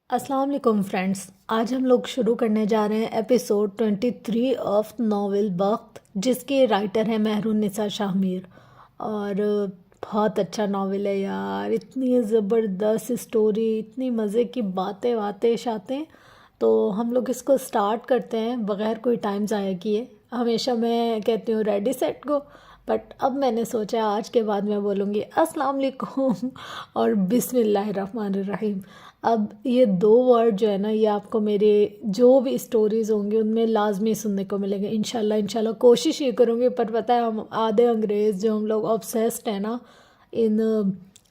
السلام علیکم فرینڈس، آج ہم لوگ شروع کرنے جا رہے ہیں ایپیسوڈ 23 آف ناول وقت، جس کے رائٹر ہیں مہرالنساء شاہ میر۔ اور بہت اچھا ناول ہے یار، اتنی زبردست اسٹوری، اتنی مزے کی باتیں شاتیں۔ تو ہم لوگ اس کو سٹارٹ کرتے ہیں بغیر کوئی ٹائم ضائع کیے۔ ہمیشہ میں کہتی ہوں ریڈی سیٹ گو، بٹ اب میں نے سوچا آج کے بعد میں بولوں گی السلام علیکم اور بسم اللہ الرحمن الرحیم۔ اب یہ دو ورڈ جو ہے نا، یہ آپ کو میرے جو بھی اسٹوریز ہوں گے ان میں لازمی سننے کو ملیں گے انشاءاللہ۔ کوشش یہ کروں گی، پر پتہ ہے ہم آدھے انگریز جو ہم لوگ آبسیسڈ ہیں نا ان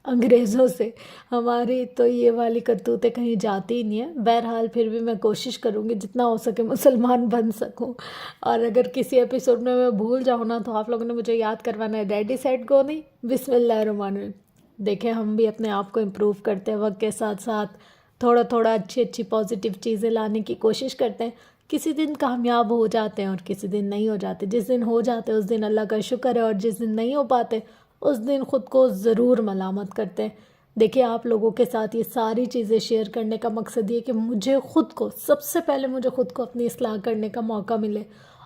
انگریزوں سے، ہماری تو یہ والی کرتوتیں کہیں جاتی ہی نہیں ہیں۔ بہرحال پھر بھی میں کوشش کروں گی جتنا ہو سکے مسلمان بن سکوں، اور اگر کسی ایپیسوڈ میں بھول جاؤں نا تو آپ لوگوں نے مجھے یاد کروانا ہے، ریڈی سیٹ گو نہیں، بسم اللہ الرحمن الرحیم۔ دیکھیں ہم بھی اپنے آپ کو امپروو کرتے ہیں، وقت کے ساتھ ساتھ تھوڑا اچھی پازیٹیو چیزیں لانے کی کوشش کرتے ہیں۔ کسی دن کامیاب ہو جاتے ہیں اور کسی دن نہیں ہو جاتے۔ جس دن ہو جاتے ہیں اس دن اللہ کا شکر ہے، اور جس دن نہیں ہو پاتے اس دن خود کو ضرور ملامت کرتے ہیں۔ دیکھیں آپ لوگوں کے ساتھ یہ ساری چیزیں شیئر کرنے کا مقصد یہ کہ مجھے خود کو سب سے پہلے خود کو اپنی اصلاح کرنے کا موقع ملے۔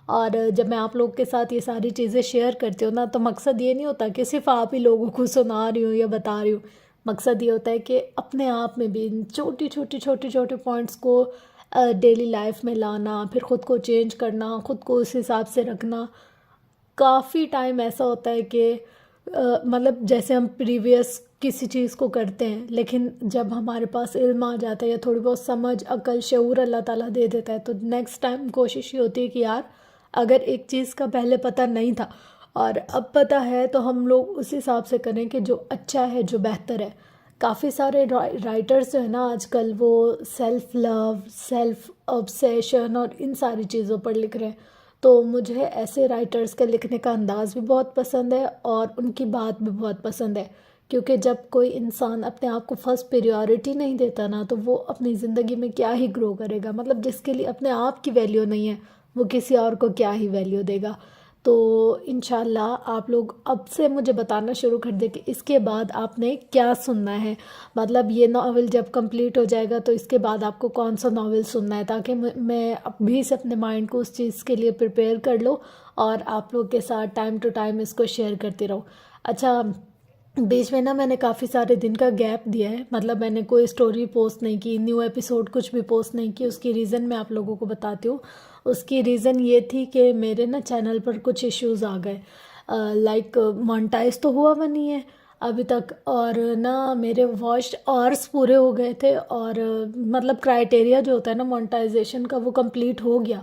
اور جب میں آپ لوگ کے ساتھ یہ ساری چیزیں شیئر کرتی ہوں نا، تو مقصد یہ نہیں ہوتا کہ صرف آپ ہی لوگوں کو سنا رہی ہوں یا بتا رہی ہوں۔ مقصد یہ ہوتا ہے کہ اپنے آپ میں بھی ان چھوٹی پوائنٹس کو ڈیلی لائف میں لانا، پھر خود کو چینج کرنا، خود کو اس حساب سے رکھنا۔ کافی ٹائم ایسا ہوتا ہے کہ مطلب جیسے ہم پریویس کسی چیز کو کرتے ہیں، لیکن جب ہمارے پاس علم آ جاتا ہے یا تھوڑی بہت سمجھ، عقل، شعور اللہ تعالیٰ دے دیتا ہے، تو نیکسٹ ٹائم کوشش یہ ہوتی ہے کہ یار اگر ایک چیز کا پہلے پتہ نہیں تھا اور اب پتہ ہے تو ہم لوگ اس حساب سے کریں کہ جو اچھا ہے، جو بہتر ہے۔ کافی سارے رائٹرز جو ہیں نا آج کل، وہ سیلف لو، سیلف obsession اور ان ساری چیزوں پر لکھ رہے ہیں۔ تو مجھے ایسے رائٹرز کا لکھنے کا انداز بھی بہت پسند ہے اور ان کی بات بھی بہت پسند ہے، کیونکہ جب کوئی انسان اپنے آپ کو فرسٹ پریورٹی نہیں دیتا نا، تو وہ اپنی زندگی میں کیا ہی گرو کرے گا۔ مطلب جس کے لیے اپنے آپ کی ویلیو نہیں ہے، وہ کسی اور کو کیا ہی ویلیو دے گا۔ تو انشاءاللہ آپ لوگ اب سے مجھے بتانا شروع کر دیں کہ اس کے بعد آپ نے کیا سننا ہے۔ مطلب یہ ناول جب کمپلیٹ ہو جائے گا تو اس کے بعد آپ کو کون سا ناول سننا ہے، تاکہ میں ابھی سے اپنے مائنڈ کو اس چیز کے لیے پریپیئر کر لوں اور آپ لوگ کے ساتھ ٹائم ٹو ٹائم اس کو شیئر کرتی رہوں۔ اچھا، بیچ میں نا میں نے کافی سارے دن کا گیپ دیا ہے، مطلب میں نے کوئی سٹوری پوسٹ نہیں کی، نیو ایپیسوڈ کچھ بھی پوسٹ نہیں کی۔ اس کی ریزن میں آپ لوگوں کو بتاتی ہوں۔ اس کی ریزن یہ تھی کہ میرے نا چینل پر کچھ ایشوز آ گئے، لائک مونٹائز تو ہوا نہیں ہے ابھی تک، اور نہ میرے واچ آورس پورے ہو گئے تھے، اور مطلب کرائٹیریا جو ہوتا ہے نا مونٹائزیشن کا وہ کمپلیٹ ہو گیا،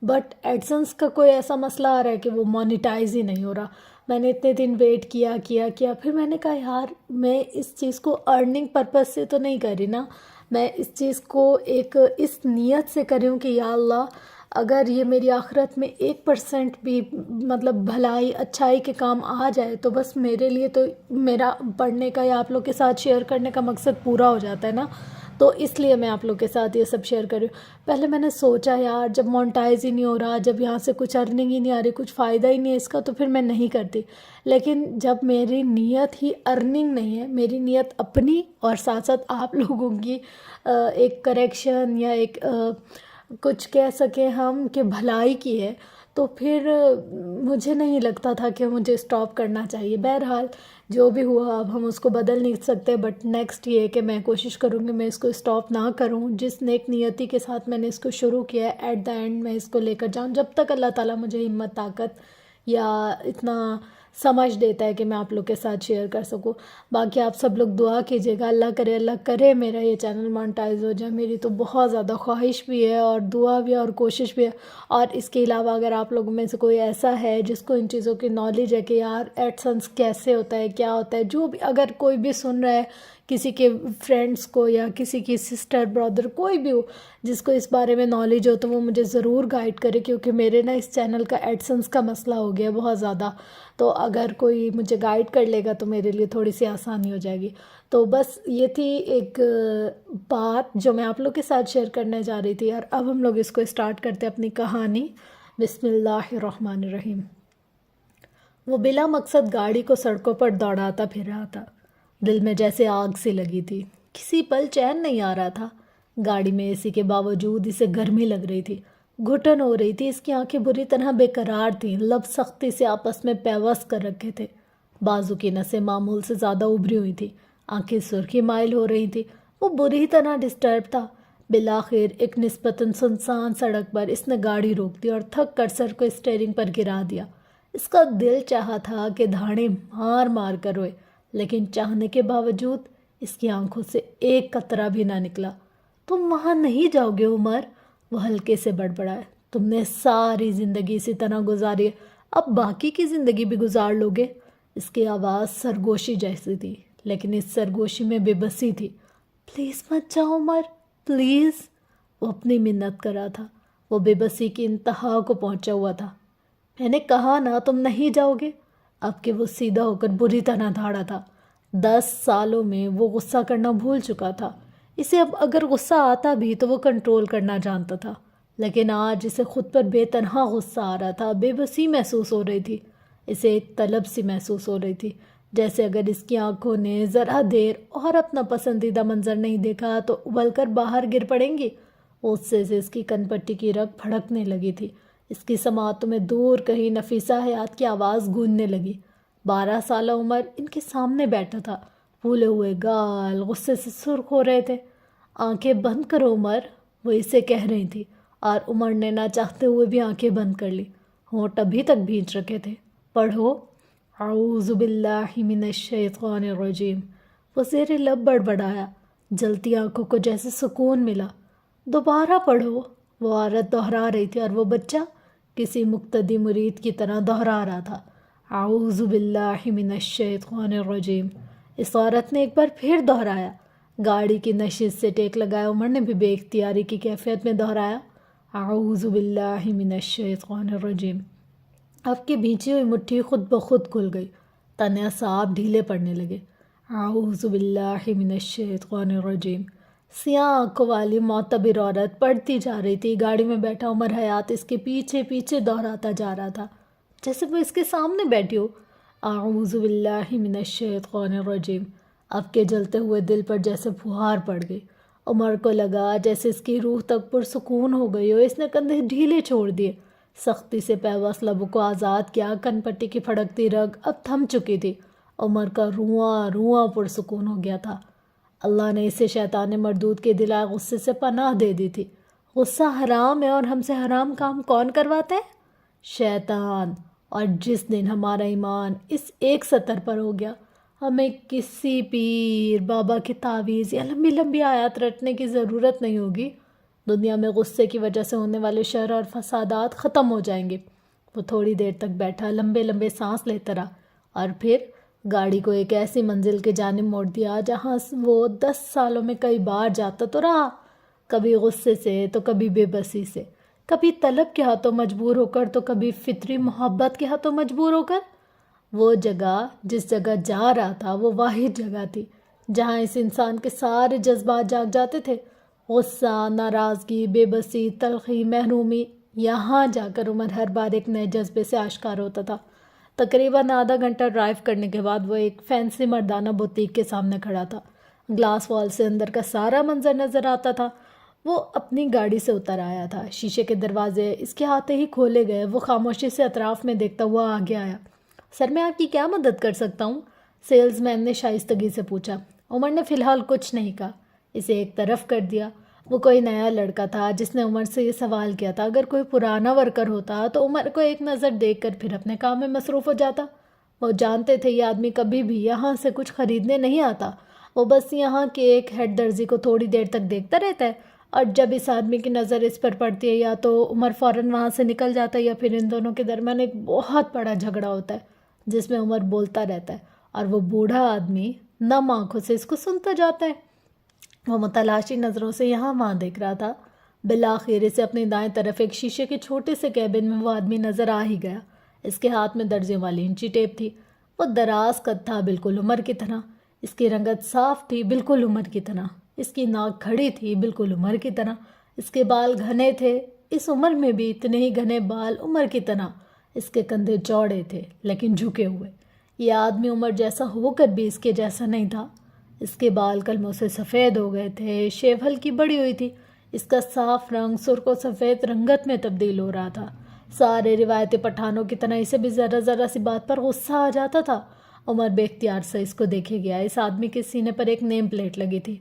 بٹ ایڈسنس کا کوئی ایسا مسئلہ آ رہا ہے کہ وہ مونیٹائز ہی نہیں ہو رہا۔ میں نے اتنے دن ویٹ کیا، پھر میں نے کہا یار میں اس چیز کو ارننگ پرپس سے تو نہیں کر رہی نا، میں اس چیز کو ایک اس نیت سے کر رہی ہوں کہ یا اللہ اگر یہ میری آخرت میں 1% بھی مطلب بھلائی اچھائی کے کام آ جائے تو بس میرے لیے تو میرا پڑھنے کا یا آپ لوگ کے ساتھ شیئر کرنے کا مقصد پورا ہو جاتا ہے نا۔ تو اس لیے میں آپ لوگ کے ساتھ یہ سب شیئر کر رہی ہوں۔ پہلے میں نے سوچا یار جب مونٹائز ہی نہیں ہو رہا، جب یہاں سے کچھ ارننگ ہی نہیں آ رہی، کچھ فائدہ ہی نہیں ہے اس کا، تو پھر میں نہیں کرتی۔ لیکن جب میری نیت ہی ارننگ نہیں ہے، میری نیت اپنی اور ساتھ ساتھ آپ لوگوں کی ایک کریکشن یا ایک کچھ کہہ سکیں ہم کہ بھلائی کی ہے، تو پھر مجھے نہیں لگتا تھا کہ مجھے اسٹاپ کرنا چاہیے۔ بہرحال جو بھی ہوا اب ہم اس کو بدل نہیں سکتے، بٹ نیکسٹ یہ ہے کہ میں کوشش کروں گی میں اس کو اسٹاپ نہ کروں۔ جس نیک نیتی کے ساتھ میں نے اس کو شروع کیا ہے، ایٹ دا اینڈ میں اس کو لے کر جاؤں، جب تک اللہ تعالیٰ مجھے ہمت، طاقت یا اتنا سمجھ دیتا ہے کہ میں آپ لوگ کے ساتھ شیئر کر سکوں۔ باقی آپ سب لوگ دعا کیجیے گا، اللہ کرے میرا یہ چینل مونٹائز ہو جائے۔ میری تو بہت زیادہ خواہش بھی ہے اور دعا بھی ہے اور کوشش بھی ہے۔ اور اس کے علاوہ اگر آپ لوگوں میں سے کوئی ایسا ہے جس کو ان چیزوں کی نالج ہے کہ یار ایڈسنس کیسے ہوتا ہے، کیا ہوتا ہے، جو بھی اگر کوئی بھی سن رہا ہے، کسی کے فرینڈس کو یا کسی کی سسٹر، برادر، کوئی بھی ہو جس کو اس بارے میں نالج ہو، تو وہ مجھے ضرور گائیڈ کرے، کیونکہ میرے نا اس چینل کا ایڈسنس کا مسئلہ ہو گیا بہت زیادہ۔ تو اگر کوئی مجھے گائیڈ کر لے گا تو میرے لیے تھوڑی سی آسانی ہو جائے گی۔ تو بس یہ تھی ایک بات جو میں آپ لوگ کے ساتھ شیئر کرنے جا رہی تھی، اور اب ہم لوگ اس کو اسٹارٹ کرتے ہیں اپنی کہانی۔ بسم اللہ الرحمن الرحیم۔ وہ بلا مقصد گاڑی کو سڑکوں پر دوڑاتا پھر رہا تھا، دل میں جیسے آگ سی لگی تھی، کسی پل چین نہیں آ رہا تھا۔ گاڑی میں اے سی کے باوجود اسے گرمی لگ رہی تھی، گھٹن ہو رہی تھی، اس کی آنکھیں بری طرح بے قرار تھیں، لب سختی سے آپس میں پیوست کر رکھے تھے، بازو کی نسیں معمول سے زیادہ ابھری ہوئی تھیں، آنکھیں سرخی مائل ہو رہی تھیں، وہ بری طرح ڈسٹرب تھا۔ بالآخر ایک نسبتاً سنسان سڑک پر اس نے گاڑی روک دی اور تھک کر سر کو اسٹیئرنگ پر گرا دیا۔ اس کا دل چاہا تھا کہ دھاڑیں مار مار کر روئے، لیکن چاہنے کے باوجود اس کی آنکھوں سے ایک قطرہ بھی نہ نکلا۔ تم وہاں نہیں جاؤ گے عمر، وہ ہلکے سے بڑبڑائے، تم نے ساری زندگی اسی طرح گزاری ہے، اب باقی کی زندگی بھی گزار لو گے۔ اس کی آواز سرگوشی جیسی تھی، لیکن اس سرگوشی میں بے بسی تھی۔ پلیز مت جاؤ عمر، پلیز، وہ اپنی منت کر رہا تھا، وہ بے بسی کی انتہا کو پہنچا ہوا تھا۔ میں نے کہا نا تم نہیں جاؤ گے۔ اب کہ وہ سیدھا ہو کر بری طرح دھاڑا تھا، 10 سالوں میں وہ غصہ کرنا بھول چکا تھا۔ اسے اب اگر غصہ آتا بھی تو وہ کنٹرول کرنا جانتا تھا، لیکن آج اسے خود پر بے تنہا غصہ آ رہا تھا، بے بسی محسوس ہو رہی تھی، اسے ایک طلب سی محسوس ہو رہی تھی، جیسے اگر اس کی آنکھوں نے ذرا دیر اور اپنا پسندیدہ منظر نہیں دیکھا تو ابل کر باہر گر پڑیں گی۔ غصے سے اس کی کن پٹی کی رگ پھڑکنے لگی تھی، اس کی سماعتوں میں دور کہیں نفیسہ حیات کی آواز گونجنے لگی۔ 12 سالہ عمر ان کے سامنے بیٹھا تھا، پھولے ہوئے گال غصے سے سرخ ہو رہے تھے۔ آنکھیں بند کرو عمر، وہ اسے کہہ رہی تھی، اور عمر نے نہ چاہتے ہوئے بھی آنکھیں بند کر لی، ہونٹ ابھی تک بھینچ رکھے تھے۔ پڑھو، اعوذ باللہ من الشیطان الرجیم، وہ زیر لب بڑبڑایا، جلتی آنکھوں کو جیسے سکون ملا۔ دوبارہ پڑھو، وہ عورت دہرا رہی تھی، اور وہ بچہ کسی مقتدی مرید کی طرح دہرا رہا تھا، اعوذ باللہ من الشیطان الرجیم۔ اس عورت نے ایک بار پھر دہرایا، گاڑی کی نشست سے ٹیک لگایا عمر نے بھی بے اختیاری کی کیفیت میں دہرایا، اعوذ باللہ من الشیطان الرجیم۔ اب کی بھینچی ہوئی مٹھی خود بخود کھل گئی، تن اعصاب ڈھیلے پڑنے لگے، اعوذ باللہ من الشیطان الرجیم۔ سیاہ آنکھوں والی معتبر عورت پڑھتی جا رہی تھی، گاڑی میں بیٹھا عمر حیات اس کے پیچھے پیچھے دہراتا جا رہا تھا، جیسے وہ اس کے سامنے بیٹھی ہو، اعوذ باللہ من الشیطان الرجیم۔ اب کے جلتے ہوئے دل پر جیسے پھوہار پڑ گئی، عمر کو لگا جیسے اس کی روح تک پرسکون ہو گئی ہو، اس نے کندھے ڈھیلے چھوڑ دیے، سختی سے پیوست لبوں کو آزاد کیا، کن پٹی کی پھڑکتی رگ اب تھم چکی تھی، عمر کا رواں رواں پرسکون ہو گیا تھا۔ اللہ نے اسے شیطان مردود کے دلائے غصے سے پناہ دے دی تھی۔ غصہ حرام ہے، اور ہم سے حرام کام کون کرواتا ہے؟ شیطان۔ اور جس دن ہمارا ایمان اس ایک سطر پر ہو گیا، ہمیں کسی پیر بابا کی تعویذ یا لمبی لمبی آیات رٹنے کی ضرورت نہیں ہوگی، دنیا میں غصے کی وجہ سے ہونے والے شر اور فسادات ختم ہو جائیں گے۔ وہ تھوڑی دیر تک بیٹھا، لمبے لمبے سانس لیتا رہا، اور پھر گاڑی کو ایک ایسی منزل کے جانب موڑ دیا جہاں وہ 10 سالوں میں کئی بار جاتا تو رہا، کبھی غصے سے تو کبھی بے بسی سے، کبھی طلب کے ہاتھوں مجبور ہو کر تو کبھی فطری محبت کے ہاتھوں مجبور ہو کر۔ وہ جگہ جس جگہ جا رہا تھا وہ واحد جگہ تھی جہاں اس انسان کے سارے جذبات جاگ جاتے تھے، غصہ، ناراضگی، بے بسی، تلخی، محرومی۔ یہاں جا کر عمر ہر بار ایک نئے جذبے سے آشکار ہوتا تھا۔ تقریباً آدھا گھنٹہ ڈرائیو کرنے کے بعد وہ ایک فینسی مردانہ بوتیک کے سامنے کھڑا تھا، گلاس وال سے اندر کا سارا منظر نظر آتا تھا۔ وہ اپنی گاڑی سے اتر آیا تھا، شیشے کے دروازے اس کے ہاتھ ہی کھولے گئے، وہ خاموشی سے اطراف میں دیکھتا ہوا آگے آیا۔ سر، میں آپ کی کیا مدد کر سکتا ہوں؟ سیلز مین نے شائستگی سے پوچھا۔ عمر نے فی الحال کچھ نہیں کہا، اسے ایک طرف کر دیا۔ وہ کوئی نیا لڑکا تھا جس نے عمر سے یہ سوال کیا تھا، اگر کوئی پرانا ورکر ہوتا تو عمر کو ایک نظر دیکھ کر پھر اپنے کام میں مصروف ہو جاتا۔ وہ جانتے تھے یہ آدمی کبھی بھی یہاں سے کچھ خریدنے نہیں آتا، وہ بس یہاں کے ایک ہیڈ درزی کو تھوڑی دیر تک دیکھتا رہتا ہے، اور جب اس آدمی کی نظر اس پر پڑتی ہے یا تو عمر فوراً وہاں سے نکل جاتا ہے، یا پھر ان دونوں کے درمیان ایک بہت بڑا جھگڑا ہوتا ہے جس میں عمر بولتا رہتا ہے اور وہ بوڑھا آدمی نم آنکھوں سے اس کو سنتا جاتا ہے۔ وہ متلاشی نظروں سے یہاں وہاں دیکھ رہا تھا، بالآخر اسے اپنی دائیں طرف ایک شیشے کے چھوٹے سے کیبن میں وہ آدمی نظر آ ہی گیا۔ اس کے ہاتھ میں درجیوں والی انچی ٹیپ تھی، وہ دراز قد تھا بالکل عمر کی طرح، اس کی رنگت صاف تھی بالکل عمر کی طرح، اس کی ناک کھڑی تھی بالکل عمر کی طرح، اس کے بال گھنے تھے، اس عمر میں بھی اتنے ہی گھنے بال عمر کی طرح، اس کے کندھے چوڑے تھے لیکن جھکے ہوئے۔ یہ آدمی عمر جیسا ہو کر بھی اس کے جیسا نہیں تھا، اس کے بال کلموں سے سفید ہو گئے تھے، شیو ہلکی بڑی ہوئی تھی، اس کا صاف رنگ سرخ و سفید رنگت میں تبدیل ہو رہا تھا۔ سارے روایتی پٹھانوں کی طرح اسے بھی ذرا ذرا سی بات پر غصہ آ جاتا تھا۔ عمر بے اختیار سے اس کو دیکھے گیا۔ اس آدمی کے سینے پر ایک نیم پلیٹ لگی تھی،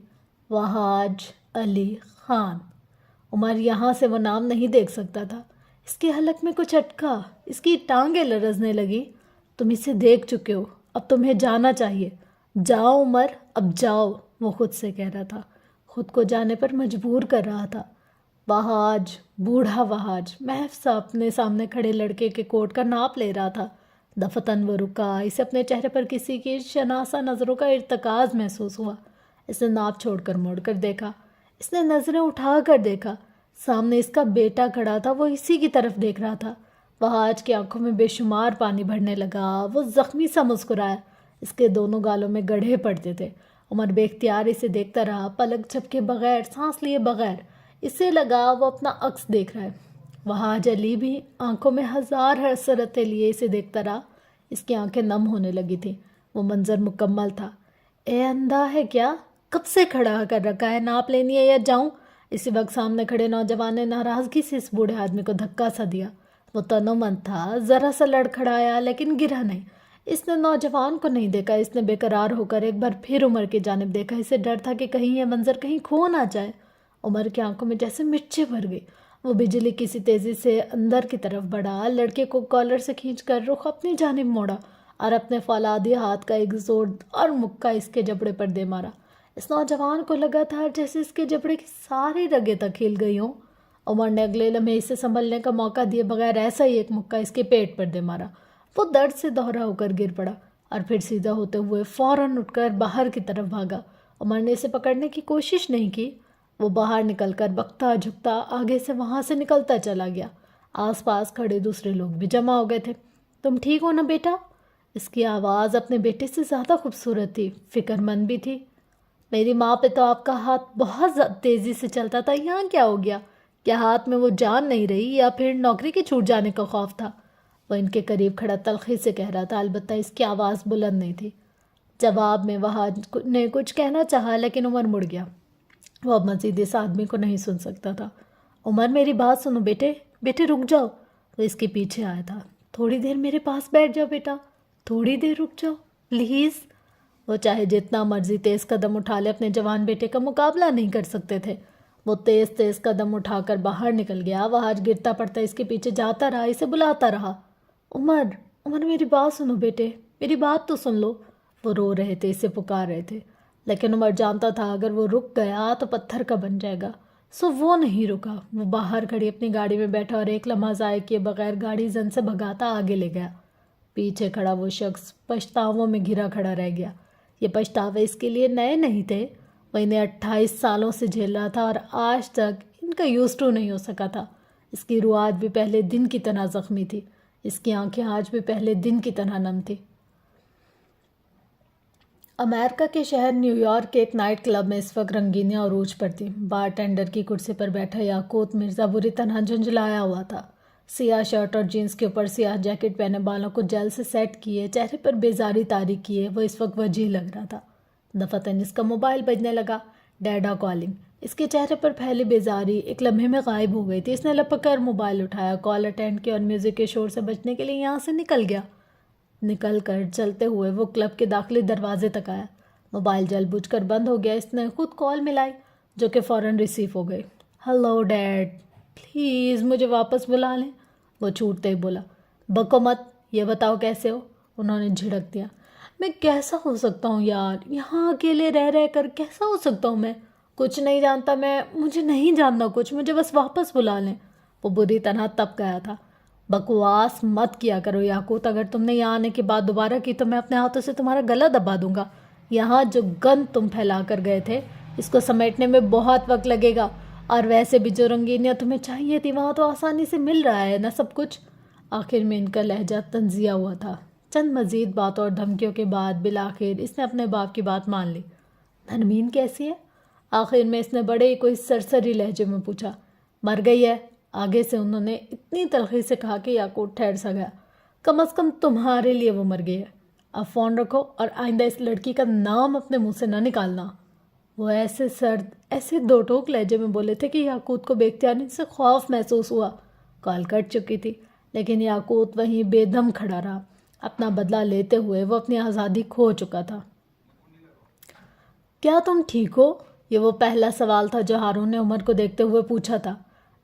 وہاج علی خان۔ عمر یہاں سے وہ نام نہیں دیکھ سکتا تھا۔ اس کے حلق میں کچھ اٹکا، اس کی ٹانگیں لرزنے لگی۔ تم اسے دیکھ چکے ہو، اب تمہیں جانا چاہیے۔ جاؤ عمر، اب جاؤ، وہ خود سے کہہ رہا تھا، خود کو جانے پر مجبور کر رہا تھا۔ وہاج، بوڑھا وہاج محض سا اپنے سامنے کھڑے لڑکے کے کوٹ کا ناپ لے رہا تھا۔ دفتن وہ رکا، اسے اپنے چہرے پر کسی کی شناسا نظروں کا ارتکاز محسوس ہوا۔ اس نے ناپ چھوڑ کر موڑ کر دیکھا، اس نے نظریں اٹھا کر دیکھا۔ سامنے اس کا بیٹا کھڑا تھا، وہ اسی کی طرف دیکھ رہا تھا۔ وہاج کی آنکھوں میں بے شمار پانی بھرنے لگا، وہ زخمی سا مسکرایا۔ اس کے دونوں گالوں میں گڑھے پڑتے تھے۔ عمر بے اختیار اسے دیکھتا رہا، پلک جھپکے بغیر، سانس لیے بغیر۔ اسے لگا وہ اپنا عکس دیکھ رہا ہے۔ وہاج علی بھی آنکھوں میں ہزار حسرتیں لیے اسے دیکھتا رہا۔ اس کی آنکھیں نم ہونے لگی تھیں۔ وہ منظر مکمل تھا۔ اے اندھا ہے کیا؟ کب سے کھڑا کر رکھا ہے؟ ناپ لینی ہے یا جاؤں؟ اسی وقت سامنے کھڑے نوجوان نے ناراضگی سے اس بوڑھے آدمی کو دھکا سا دیا۔ وہ تنومند تھا، ذرا سا لڑکھڑایا لیکن گرا نہیں۔ اس نے نوجوان کو نہیں دیکھا، اس نے بے قرار ہو کر ایک بار پھر عمر کی جانب دیکھا۔ اسے ڈر تھا کہ کہیں یہ منظر کہیں کھو نہ جائے۔ عمر کی آنکھوں میں جیسے مرچیں بھر گئی۔ وہ بجلی کسی تیزی سے اندر کی طرف بڑھا، لڑکے کو کالر سے کھینچ کر رخ اپنی جانب موڑا اور اپنے فولادی ہاتھ کا ایک زوردار مکہ اس کے جبڑے پر دے مارا۔ اس نوجوان کو لگا تھا جیسے اس کے جبڑے کی ساری رگیں تک ہل گئی ہوں۔ عمر نے اگلے لمحے اسے سنبھلنے کا موقع دیے بغیر ایسا ہی ایک مکہ اس کے پیٹ پر دے مارا۔ وہ درد سے دوہرا ہو کر گر پڑا اور پھر سیدھا ہوتے ہوئے فوراً اٹھ کر باہر کی طرف بھاگا۔ عمر نے اسے پکڑنے کی کوشش نہیں کی۔ وہ باہر نکل کر بکتا جھکتا آگے سے وہاں سے نکلتا چلا گیا۔ آس پاس کھڑے دوسرے لوگ بھی جمع ہو گئے تھے۔ تم ٹھیک ہو نا بیٹا؟ اس کی آواز اپنے بیٹے سے زیادہ خوبصورت تھی، فکر مند بھی تھی۔ میری ماں پہ تو آپ کا ہاتھ بہت تیزی سے چلتا تھا، یہاں کیا ہو گیا؟ کیا ہاتھ میں وہ جان نہیں رہی یا پھر نوکری کے چھوٹ جانے کا خوف تھا؟ وہ ان کے قریب کھڑا تلخی سے کہہ رہا تھا، البتہ اس کی آواز بلند نہیں تھی۔ جواب میں وہاج نے کچھ کہنا چاہا لیکن عمر مڑ گیا۔ وہ اب مزید اس آدمی کو نہیں سن سکتا تھا۔ عمر میری بات سنو بیٹے، بیٹے رک جاؤ۔ وہ اس کے پیچھے آیا تھا۔ تھوڑی دیر میرے پاس بیٹھ جاؤ بیٹا، تھوڑی دیر رک جاؤ پلیز۔ وہ چاہے جتنا مرضی تیز قدم اٹھا لے اپنے جوان بیٹے کا مقابلہ نہیں کر سکتے تھے۔ وہ تیز تیز قدم اٹھا کر باہر نکل گیا۔ وہاج گرتا پڑتا اس کے پیچھے جاتا رہا، اسے بلاتا رہا، عمر، عمر میری بات سنو بیٹے، میری بات تو سن لو۔ وہ رو رہے تھے، اسے پکار رہے تھے، لیکن عمر جانتا تھا اگر وہ رک گیا تو پتھر کا بن جائے گا، سو وہ نہیں رکا۔ وہ باہر کھڑی اپنی گاڑی میں بیٹھا اور ایک لمحہ ضائع کیے بغیر گاڑی زن سے بھگاتا آگے لے گیا۔ پیچھے کھڑا وہ شخص پچھتاووں میں گھرا کھڑا رہ گیا۔ یہ پچھتاوے اس کے لیے نئے نہیں تھے، وہ انہیں 28 سالوں سے جھیل رہا تھا اور آج تک ان کا یوزٹو نہیں ہو سکا تھا۔ اس کی روح آج بھی پہلے دن کی طرح زخمی تھی، اس کی آنکھیں آج بھی پہلے دن کی طرح نم تھی۔ امریکہ کے شہر نیو یارک کے ایک نائٹ کلب میں اس وقت رنگینیاں عروج پر تھیں۔ بار ٹینڈر کی کرسی پر بیٹھا یاقوت مرزا بری طرح جھنجھلایا ہوا تھا۔ سیاہ شرٹ اور جینس کے اوپر سیاہ جیکٹ پہنے، بالوں کو جیل سے سیٹ کیے، چہرے پر بیزاری طاری کیے، وہ اس وقت وجیح لگ رہا تھا۔ دفتن اس کا موبائل بجنے لگا، ڈیڈا کالنگ۔ اس کے چہرے پر پھیلی بیزاری ایک لمحے میں غائب ہو گئی تھی۔ اس نے لپک کر موبائل اٹھایا، کال اٹینڈ کی اور میوزک کے شور سے بچنے کے لیے یہاں سے نکل گیا۔ نکل کر چلتے ہوئے وہ کلب کے داخلی دروازے تک آیا۔ موبائل جل بجھ کر بند ہو گیا۔ اس نے خود کال ملائی جو کہ فوراً ریسیو ہو گئی۔ ہلو ڈیڈ، پلیز مجھے واپس بلا لیں، وہ چھوٹتے ہی بولا۔ بکو مت، یہ بتاؤ کیسے ہو؟ انہوں نے جھڑک دیا۔ میں کیسا ہو سکتا ہوں یار، یہاں اکیلے رہ رہ کر کیسا ہو سکتا ہوں میں؟ کچھ نہیں جانتا میں، مجھے نہیں جاننا کچھ، مجھے بس واپس بلا لیں۔ وہ بری طرح تپ گیا تھا۔ بکواس مت کیا کرو یاقوت، اگر تم نے یہاں آنے کی بات دوبارہ کی تو میں اپنے ہاتھوں سے تمہارا گلا دبا دوں گا۔ یہاں جو گند تم پھیلا کر گئے تھے اس کو سمیٹنے میں بہت وقت لگے گا، اور ویسے بھی جو رنگینیاں تمہیں چاہیے تھی وہاں تو آسانی سے مل رہا ہے نا سب کچھ۔ آخر میں ان کا لہجہ تنزیہ ہوا تھا۔ چند مزید باتوں اور دھمکیوں کے بعد بالآخر اس نے اپنے باپ کی بات مان لی۔ نرمین کیسی ہے؟ آخر میں اس نے بڑے ہی کوئی سرسری لہجے میں پوچھا۔ مر گئی ہے، آگے سے انہوں نے اتنی تلخی سے کہا کہ یاقوت ٹھہر سا گیا۔ کم از کم تمہارے لیے وہ مر گئی ہے، اب فون رکھو اور آئندہ اس لڑکی کا نام اپنے منہ سے نہ نکالنا۔ وہ ایسے سرد، ایسے دو ٹوک لہجے میں بولے تھے کہ یاقوت کو بے اختیاری سے خوف محسوس ہوا۔ کال کٹ چکی تھی لیکن یاقوت وہیں بے دم کھڑا رہا۔ اپنا بدلہ لیتے ہوئے وہ اپنی آزادی کھو چکا تھا۔ کیا تم ٹھیک ہو؟ یہ وہ پہلا سوال تھا جو ہارون نے عمر کو دیکھتے ہوئے پوچھا تھا۔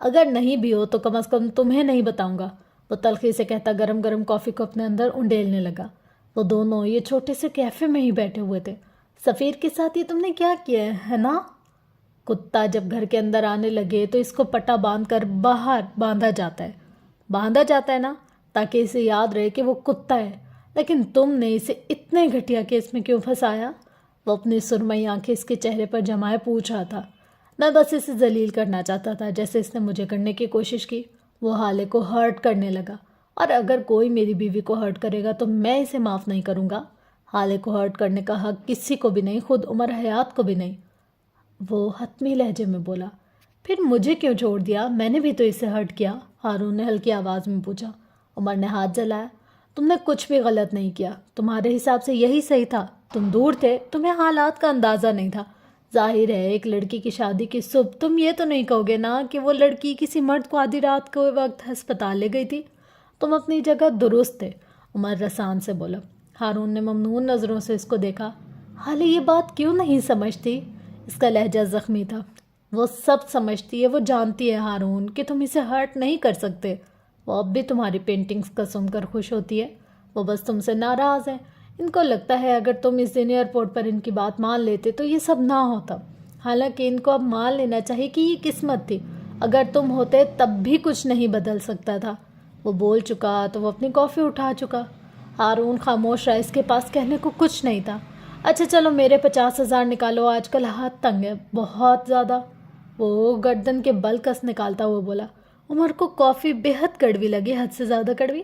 اگر نہیں بھی ہو تو کم از کم تمہیں نہیں بتاؤں گا، وہ تلخی سے کہتا گرم گرم کافی کو اپنے اندر انڈیلنے لگا۔ وہ دونوں یہ چھوٹے سے کیفے میں ہی بیٹھے ہوئے تھے۔ سفیر کے ساتھ یہ تم نے کیا کیا ہے نا؟ کتا جب گھر کے اندر آنے لگے تو اس کو پٹا باندھ کر باہر باندھا جاتا ہے نا، تاکہ اسے یاد رہے کہ وہ کتا ہے۔ لیکن تم نے اسے اتنے گھٹیا کیس میں کیوں پھنسایا؟ وہ اپنی سرمئی آنکھیں اس کے چہرے پر جمائے پوچھ رہا تھا۔ میں بس اسے ذلیل کرنا چاہتا تھا جیسے اس نے مجھے کرنے کی کوشش کی۔ وہ حالے کو ہرٹ کرنے لگا، اور اگر کوئی میری بیوی کو ہرٹ کرے گا تو میں اسے معاف نہیں کروں گا۔ حالے کو ہرٹ کرنے کا حق کسی کو بھی نہیں، خود عمر حیات کو بھی نہیں۔ وہ حتمی لہجے میں بولا۔ پھر مجھے کیوں چھوڑ دیا؟ میں نے بھی تو اسے ہرٹ کیا، ہارون نے ہلکی آواز میں پوچھا۔ عمر نے ہاتھ جلایا۔ تم نے کچھ بھی غلط نہیں کیا، تمہارے حساب سے یہی صحیح تھا۔ تم دور تھے، تمہیں حالات کا اندازہ نہیں تھا۔ ظاہر ہے ایک لڑکی کی شادی کی صبح تم یہ تو نہیں کہو گے نا کہ وہ لڑکی کسی مرد کو آدھی رات کے وقت ہسپتال لے گئی تھی۔ تم اپنی جگہ درست تھے، عمر رسان سے بولا۔ ہارون نے ممنون نظروں سے اس کو دیکھا۔ حالے یہ بات کیوں نہیں سمجھتی؟ اس کا لہجہ زخمی تھا۔ وہ سب سمجھتی ہے، وہ جانتی ہے ہارون کہ تم اسے ہرٹ نہیں کر سکتے۔ وہ اب بھی تمہاری پینٹنگز کا سن کر خوش ہوتی ہے، وہ بس تم سے ناراض ہے۔ ان کو لگتا ہے اگر تم اس دن ایئرپورٹ پر ان کی بات مان لیتے تو یہ سب نہ ہوتا۔ حالانکہ ان کو اب مان لینا چاہیے کہ یہ قسمت تھی، اگر تم ہوتے تب بھی کچھ نہیں بدل سکتا تھا۔ وہ بول چکا تو وہ اپنی کافی اٹھا چکا۔ ہارون خاموش رہا، اس کے پاس کہنے کو کچھ نہیں تھا۔ اچھا چلو میرے 50,000 نکالو، آج کل ہاتھ تنگ ہے، بہت زیادہ۔ وہ گردن کے بل کس نکالتا ہوا بولا۔ عمر کو کافی بے حد کڑوی لگی، حد سے زیادہ کڑوی۔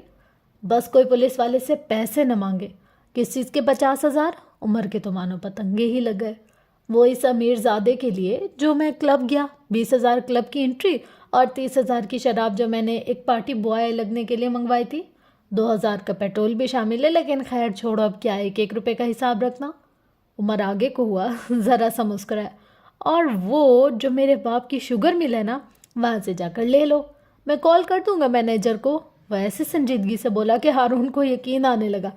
بس کوئی پولیس والے سے پیسے نہ مانگے۔ کس چیز کے 50,000؟ عمر کے تو مانو پتنگے ہی لگ گئے۔ وہ اس امیر زادے کے لیے جو میں کلب گیا، 20,000 کلب کی انٹری اور 30,000 کی شراب جو میں نے ایک پارٹی بوائے لگنے کے لیے منگوائی تھی، 2,000 کا پیٹرول بھی شامل ہے، لیکن خیر چھوڑو، اب کیا ہے 1 روپے کا حساب رکھنا۔ عمر آگے کو ہوا، ذرا سا مسکرایا۔ اور وہ جو میرے باپ کی شوگر مل ہے نا، وہاں سے جا کر لے لو، میں کال کر دوں گا مینیجر کو۔ وہ ایسے سنجیدگی سے بولا کہ ہارون کو یقین آنے لگا۔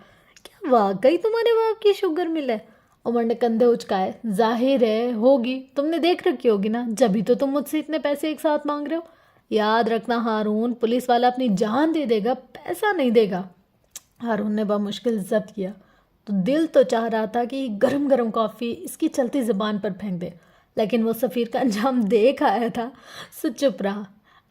کیا واقعی تمہارے باپ کی شوگر مل ہے؟ عمر نے کندھے اچکائے۔ ظاہر ہے ہوگی، تم نے دیکھ رکھی ہوگی نا، جبھی تو تم مجھ سے اتنے پیسے ایک ساتھ مانگ رہے ہو۔ یاد رکھنا ہارون، پولیس والا اپنی جان دے دے گا، پیسہ نہیں دے گا۔ ہارون نے بمشکل ضبط کیا، تو دل تو چاہ رہا تھا کہ گرم گرم کافی اس کی چلتی زبان پر پھینک دے، لیکن وہ سفیر کا انجام دیکھ آیا تھا، سو چپ رہا۔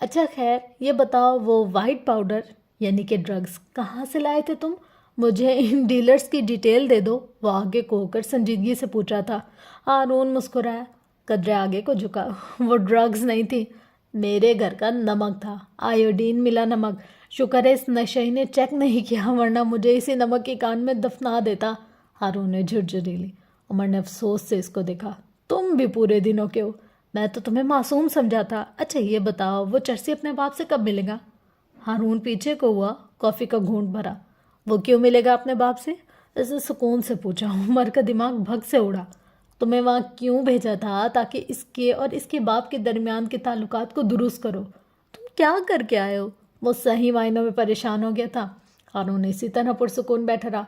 اچھا خیر یہ بتاؤ، وہ وائٹ پاؤڈر یعنی کہ ڈرگز کہاں سے لائے تھے تم؟ مجھے ان ڈیلرز کی ڈیٹیل دے دو، وہ آگے کو ہو کر سنجیدگی سے پوچھ رہا تھا۔ ہارون مسکرایا، قدرے آگے کو جھکا۔ وہ ڈرگز نہیں تھی، میرے گھر کا نمک تھا، آیوڈین ملا نمک۔ شکر ہے اس نشئی نے چیک نہیں کیا، ورنہ مجھے اسی نمک کی کان میں دفنا دیتا۔ ہارون نے جھرجھری لی۔ عمر نے افسوس سے اس کو دیکھا۔ تم بھی پورے دنوں کے ہو، میں تو تمہیں معصوم سمجھا تھا۔ اچھا یہ بتاؤ، وہ چرسی اپنے باپ سے کب ملے گا؟ ہارون پیچھے کو ہوا، کافی کا گھونٹ بھرا۔ وہ کیوں ملے گا اپنے باپ سے؟ اسے سکون سے پوچھا۔ عمر کا دماغ بھگ سے اڑا۔ تمہیں وہاں کیوں بھیجا تھا؟ تاکہ اس کے اور اس کے باپ کے درمیان کے تعلقات کو درست کرو۔ تم کیا کر کے آئے ہو؟ وہ صحیح معنوں میں پریشان ہو گیا تھا۔ ہارون اسی طرح پرسکون بیٹھا رہا۔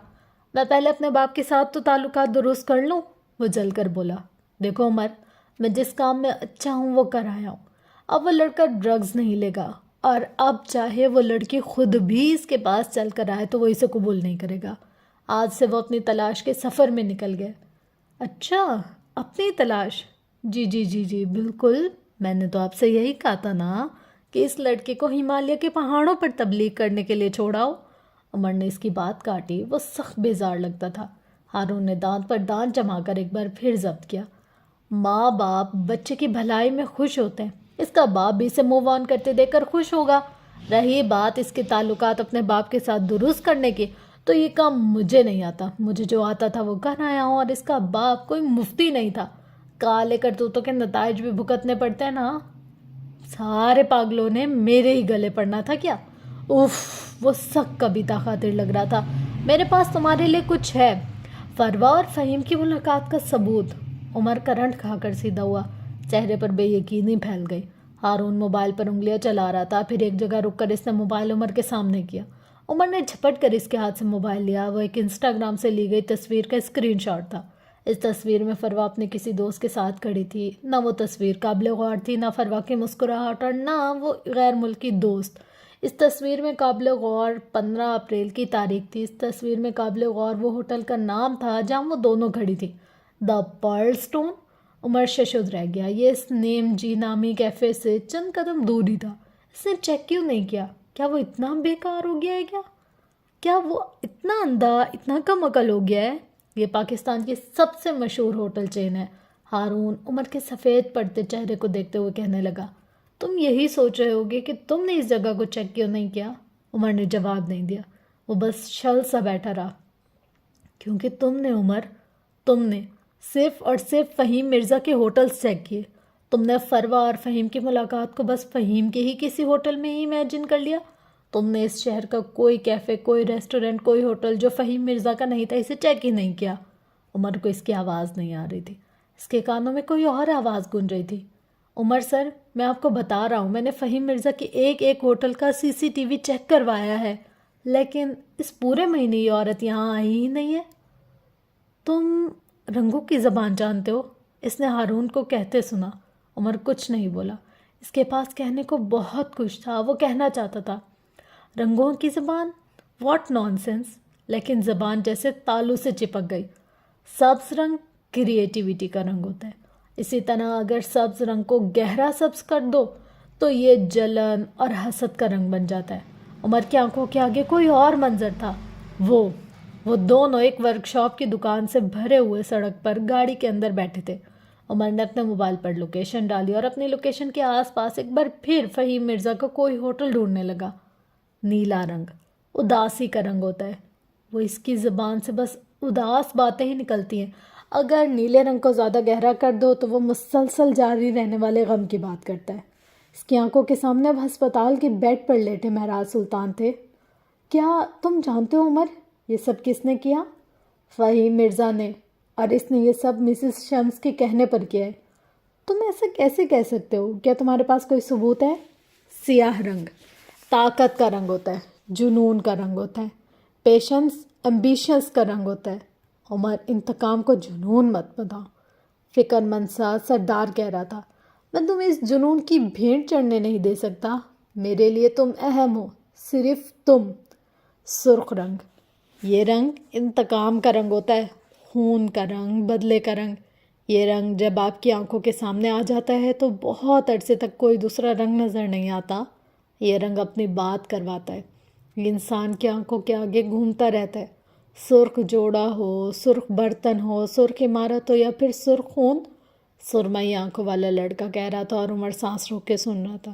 میں پہلے اپنے باپ کے ساتھ تو تعلقات درست کر لوں، وہ جل کر بولا۔ دیکھو عمر، میں جس کام میں اچھا ہوں وہ کر آیا ہوں۔ اب وہ لڑکا ڈرگز نہیں لے گا، اور اب چاہے وہ لڑکی خود بھی اس کے پاس چل کر آئے تو وہ اسے قبول نہیں کرے گا۔ آج سے وہ اپنی تلاش کے سفر میں نکل گئے۔ اچھا، اپنی تلاش؟ جی جی جی جی بالکل، میں نے تو آپ سے یہی کہا تھا نا کہ اس لڑکے کو ہمالیہ کے پہاڑوں پر تبلیغ کرنے کے لیے چھوڑاؤ۔ عمر نے اس کی بات کاٹی، وہ سخت بیزار لگتا تھا۔ ہارون نے دانت پر دانت جما کر ایک بار پھر ضبط کیا۔ ماں باپ بچے کی بھلائی میں خوش ہوتے ہیں، اس کا باپ بھی اسے موو آن کرتے دیکھ کر خوش ہوگا۔ رہی بات اس کے تعلقات اپنے باپ کے ساتھ درست کرنے کی، تو یہ کام مجھے نہیں آتا، مجھے جو آتا تھا وہ کر آیا ہوں، اور اس کا باپ کوئی مفتی نہیں تھا۔ کالے کرتوتوں کے نتائج بھی بھگتنے پڑتے ہیں نا۔ سارے پاگلوں نے میرے ہی گلے پڑنا تھا کیا؟ اوف، وہ سخت کبیتا خاطر لگ رہا تھا۔ میرے پاس تمہارے لیے کچھ ہے، فروا اور فہیم کی ملاقات کا ثبوت۔ عمر کرنٹ کھا کر سیدھا ہوا، چہرے پر بے یقینی پھیل گئی۔ ہارون موبائل پر انگلیاں چلا رہا تھا، پھر ایک جگہ رک کر اس نے موبائل عمر کے سامنے کیا۔ عمر نے جھپٹ کر اس کے ہاتھ سے موبائل لیا۔ وہ ایک انسٹاگرام سے لی گئی تصویر کا اسکرین شاٹ تھا۔ اس تصویر میں فروا اپنے کسی دوست کے ساتھ کھڑی تھی۔ نہ وہ تصویر قابل غور تھی، نہ فروا کی مسکراہٹ، اور نہ وہ غیر ملکی دوست۔ اس تصویر میں قابل غور 15 اپریل کی تاریخ تھی۔ اس تصویر میں قابل غور وہ ہوٹل کا نام تھا جہاں وہ دونوں کھڑی تھی، دا پرل اسٹون۔ عمر ششد رہ گیا۔ یہ اس نیم جی نامی کیفے سے چند قدم دور ہی تھا۔ اس نے چیک کیوں نہیں کیا؟ کیا وہ اتنا بیکار ہو گیا ہے؟ کیا وہ اتنا اندھا، اتنا کم عقل ہو گیا ہے؟ یہ پاکستان کی سب سے مشہور ہوٹل چین ہے۔ ہارون عمر کے سفید پڑتے چہرے کو دیکھتے ہوئے کہنے لگا، تم یہی سوچ رہے ہوگے کہ تم نے اس جگہ کو چیک کیوں نہیں کیا؟ عمر نے جواب نہیں دیا، وہ بس شل سا بیٹھا رہا۔ کیونکہ تم نے عمر، تم نے صرف اور صرف فہیم مرزا کے ہوٹلز چیک کیے۔ تم نے فروا اور فہیم کی ملاقات کو بس فہیم کے ہی کسی ہوٹل میں ہی امیجن کر لیا۔ تم نے اس شہر کا کوئی کیفے، کوئی ریسٹورنٹ، کوئی ہوٹل جو فہیم مرزا کا نہیں تھا اسے چیک ہی نہیں کیا۔ عمر کو اس کی آواز نہیں آ رہی تھی، اس کے کانوں میں کوئی اور آواز گونج رہی تھی۔ عمر سر، میں آپ کو بتا رہا ہوں، میں نے فہیم مرزا کے ایک ہوٹل کا CCTV چیک کروایا ہے، لیکن اس پورے مہینے یہ عورت یہاں آئی ہی نہیں ہے۔ تم رنگوں کی زبان جانتے ہو؟ اس نے ہارون کو کہتے سنا۔ عمر کچھ نہیں بولا۔ اس کے پاس کہنے کو بہت کچھ تھا، وہ کہنا چاہتا تھا، رنگوں کی زبان، واٹ نان سینس، لیکن زبان جیسے تالو سے چپک گئی۔ سبز رنگ کریٹیویٹی کا رنگ ہوتا ہے، اسی طرح اگر سبز رنگ کو گہرا سبز کر دو تو یہ جلن اور حسد کا رنگ بن جاتا ہے۔ عمر کی آنکھوں کے آگے کوئی اور منظر تھا۔ وہ دونوں ایک ورکشاپ کی دکان سے بھرے ہوئے سڑک پر گاڑی کے اندر بیٹھے تھے۔ عمر نے اپنے موبائل پر لوکیشن ڈالی اور اپنی لوکیشن کے آس پاس ایک بار پھر فہیم مرزا کا کوئی ہوٹل ڈھونڈنے لگا۔ نیلا رنگ اداسی کا رنگ ہوتا ہے، وہ اس کی زبان سے بس اداس باتیں ہی نکلتی ہیں۔ اگر نیلے رنگ کو زیادہ گہرا کر دو تو وہ مسلسل جاری رہنے والے غم کی بات کرتا ہے۔ اس کی آنکھوں کے سامنے اب ہسپتال کے بیڈ پر لیٹے مہراج سلطان تھے۔ کیا تم جانتے ہو عمر، یہ سب کس نے کیا؟ فہیم مرزا نے، اور اس نے یہ سب مسز شمس کے کہنے پر کیا ہے۔ تم ایسا کیسے کہہ سکتے ہو؟ کیا تمہارے پاس کوئی ثبوت ہے؟ سیاہ رنگ طاقت کا رنگ ہوتا ہے، جنون کا رنگ ہوتا ہے، پیشنس ایمبیشنس کا رنگ ہوتا ہے۔ عمر، انتقام کو جنون مت بتاؤ، فکر مند سا سردار کہہ رہا تھا۔ میں تمہیں اس جنون کی بھینٹ چڑھنے نہیں دے سکتا، میرے لیے تم اہم ہو، صرف تم۔ سرخ رنگ، یہ رنگ انتقام کا رنگ ہوتا ہے، خون کا رنگ، بدلے کا رنگ۔ یہ رنگ جب آپ کی آنکھوں کے سامنے آ جاتا ہے تو بہت عرصے تک کوئی دوسرا رنگ نظر نہیں آتا۔ یہ رنگ اپنی بات کرواتا ہے، یہ انسان کی آنکھوں کے آگے گھومتا رہتا ہے۔ سرخ جوڑا ہو، سرخ برتن ہو، سرخ عمارت ہو یا پھر سرخ خون، سرمئی آنکھوں والا لڑکا کہہ رہا تھا اور عمر سانس روک کے سن رہا تھا۔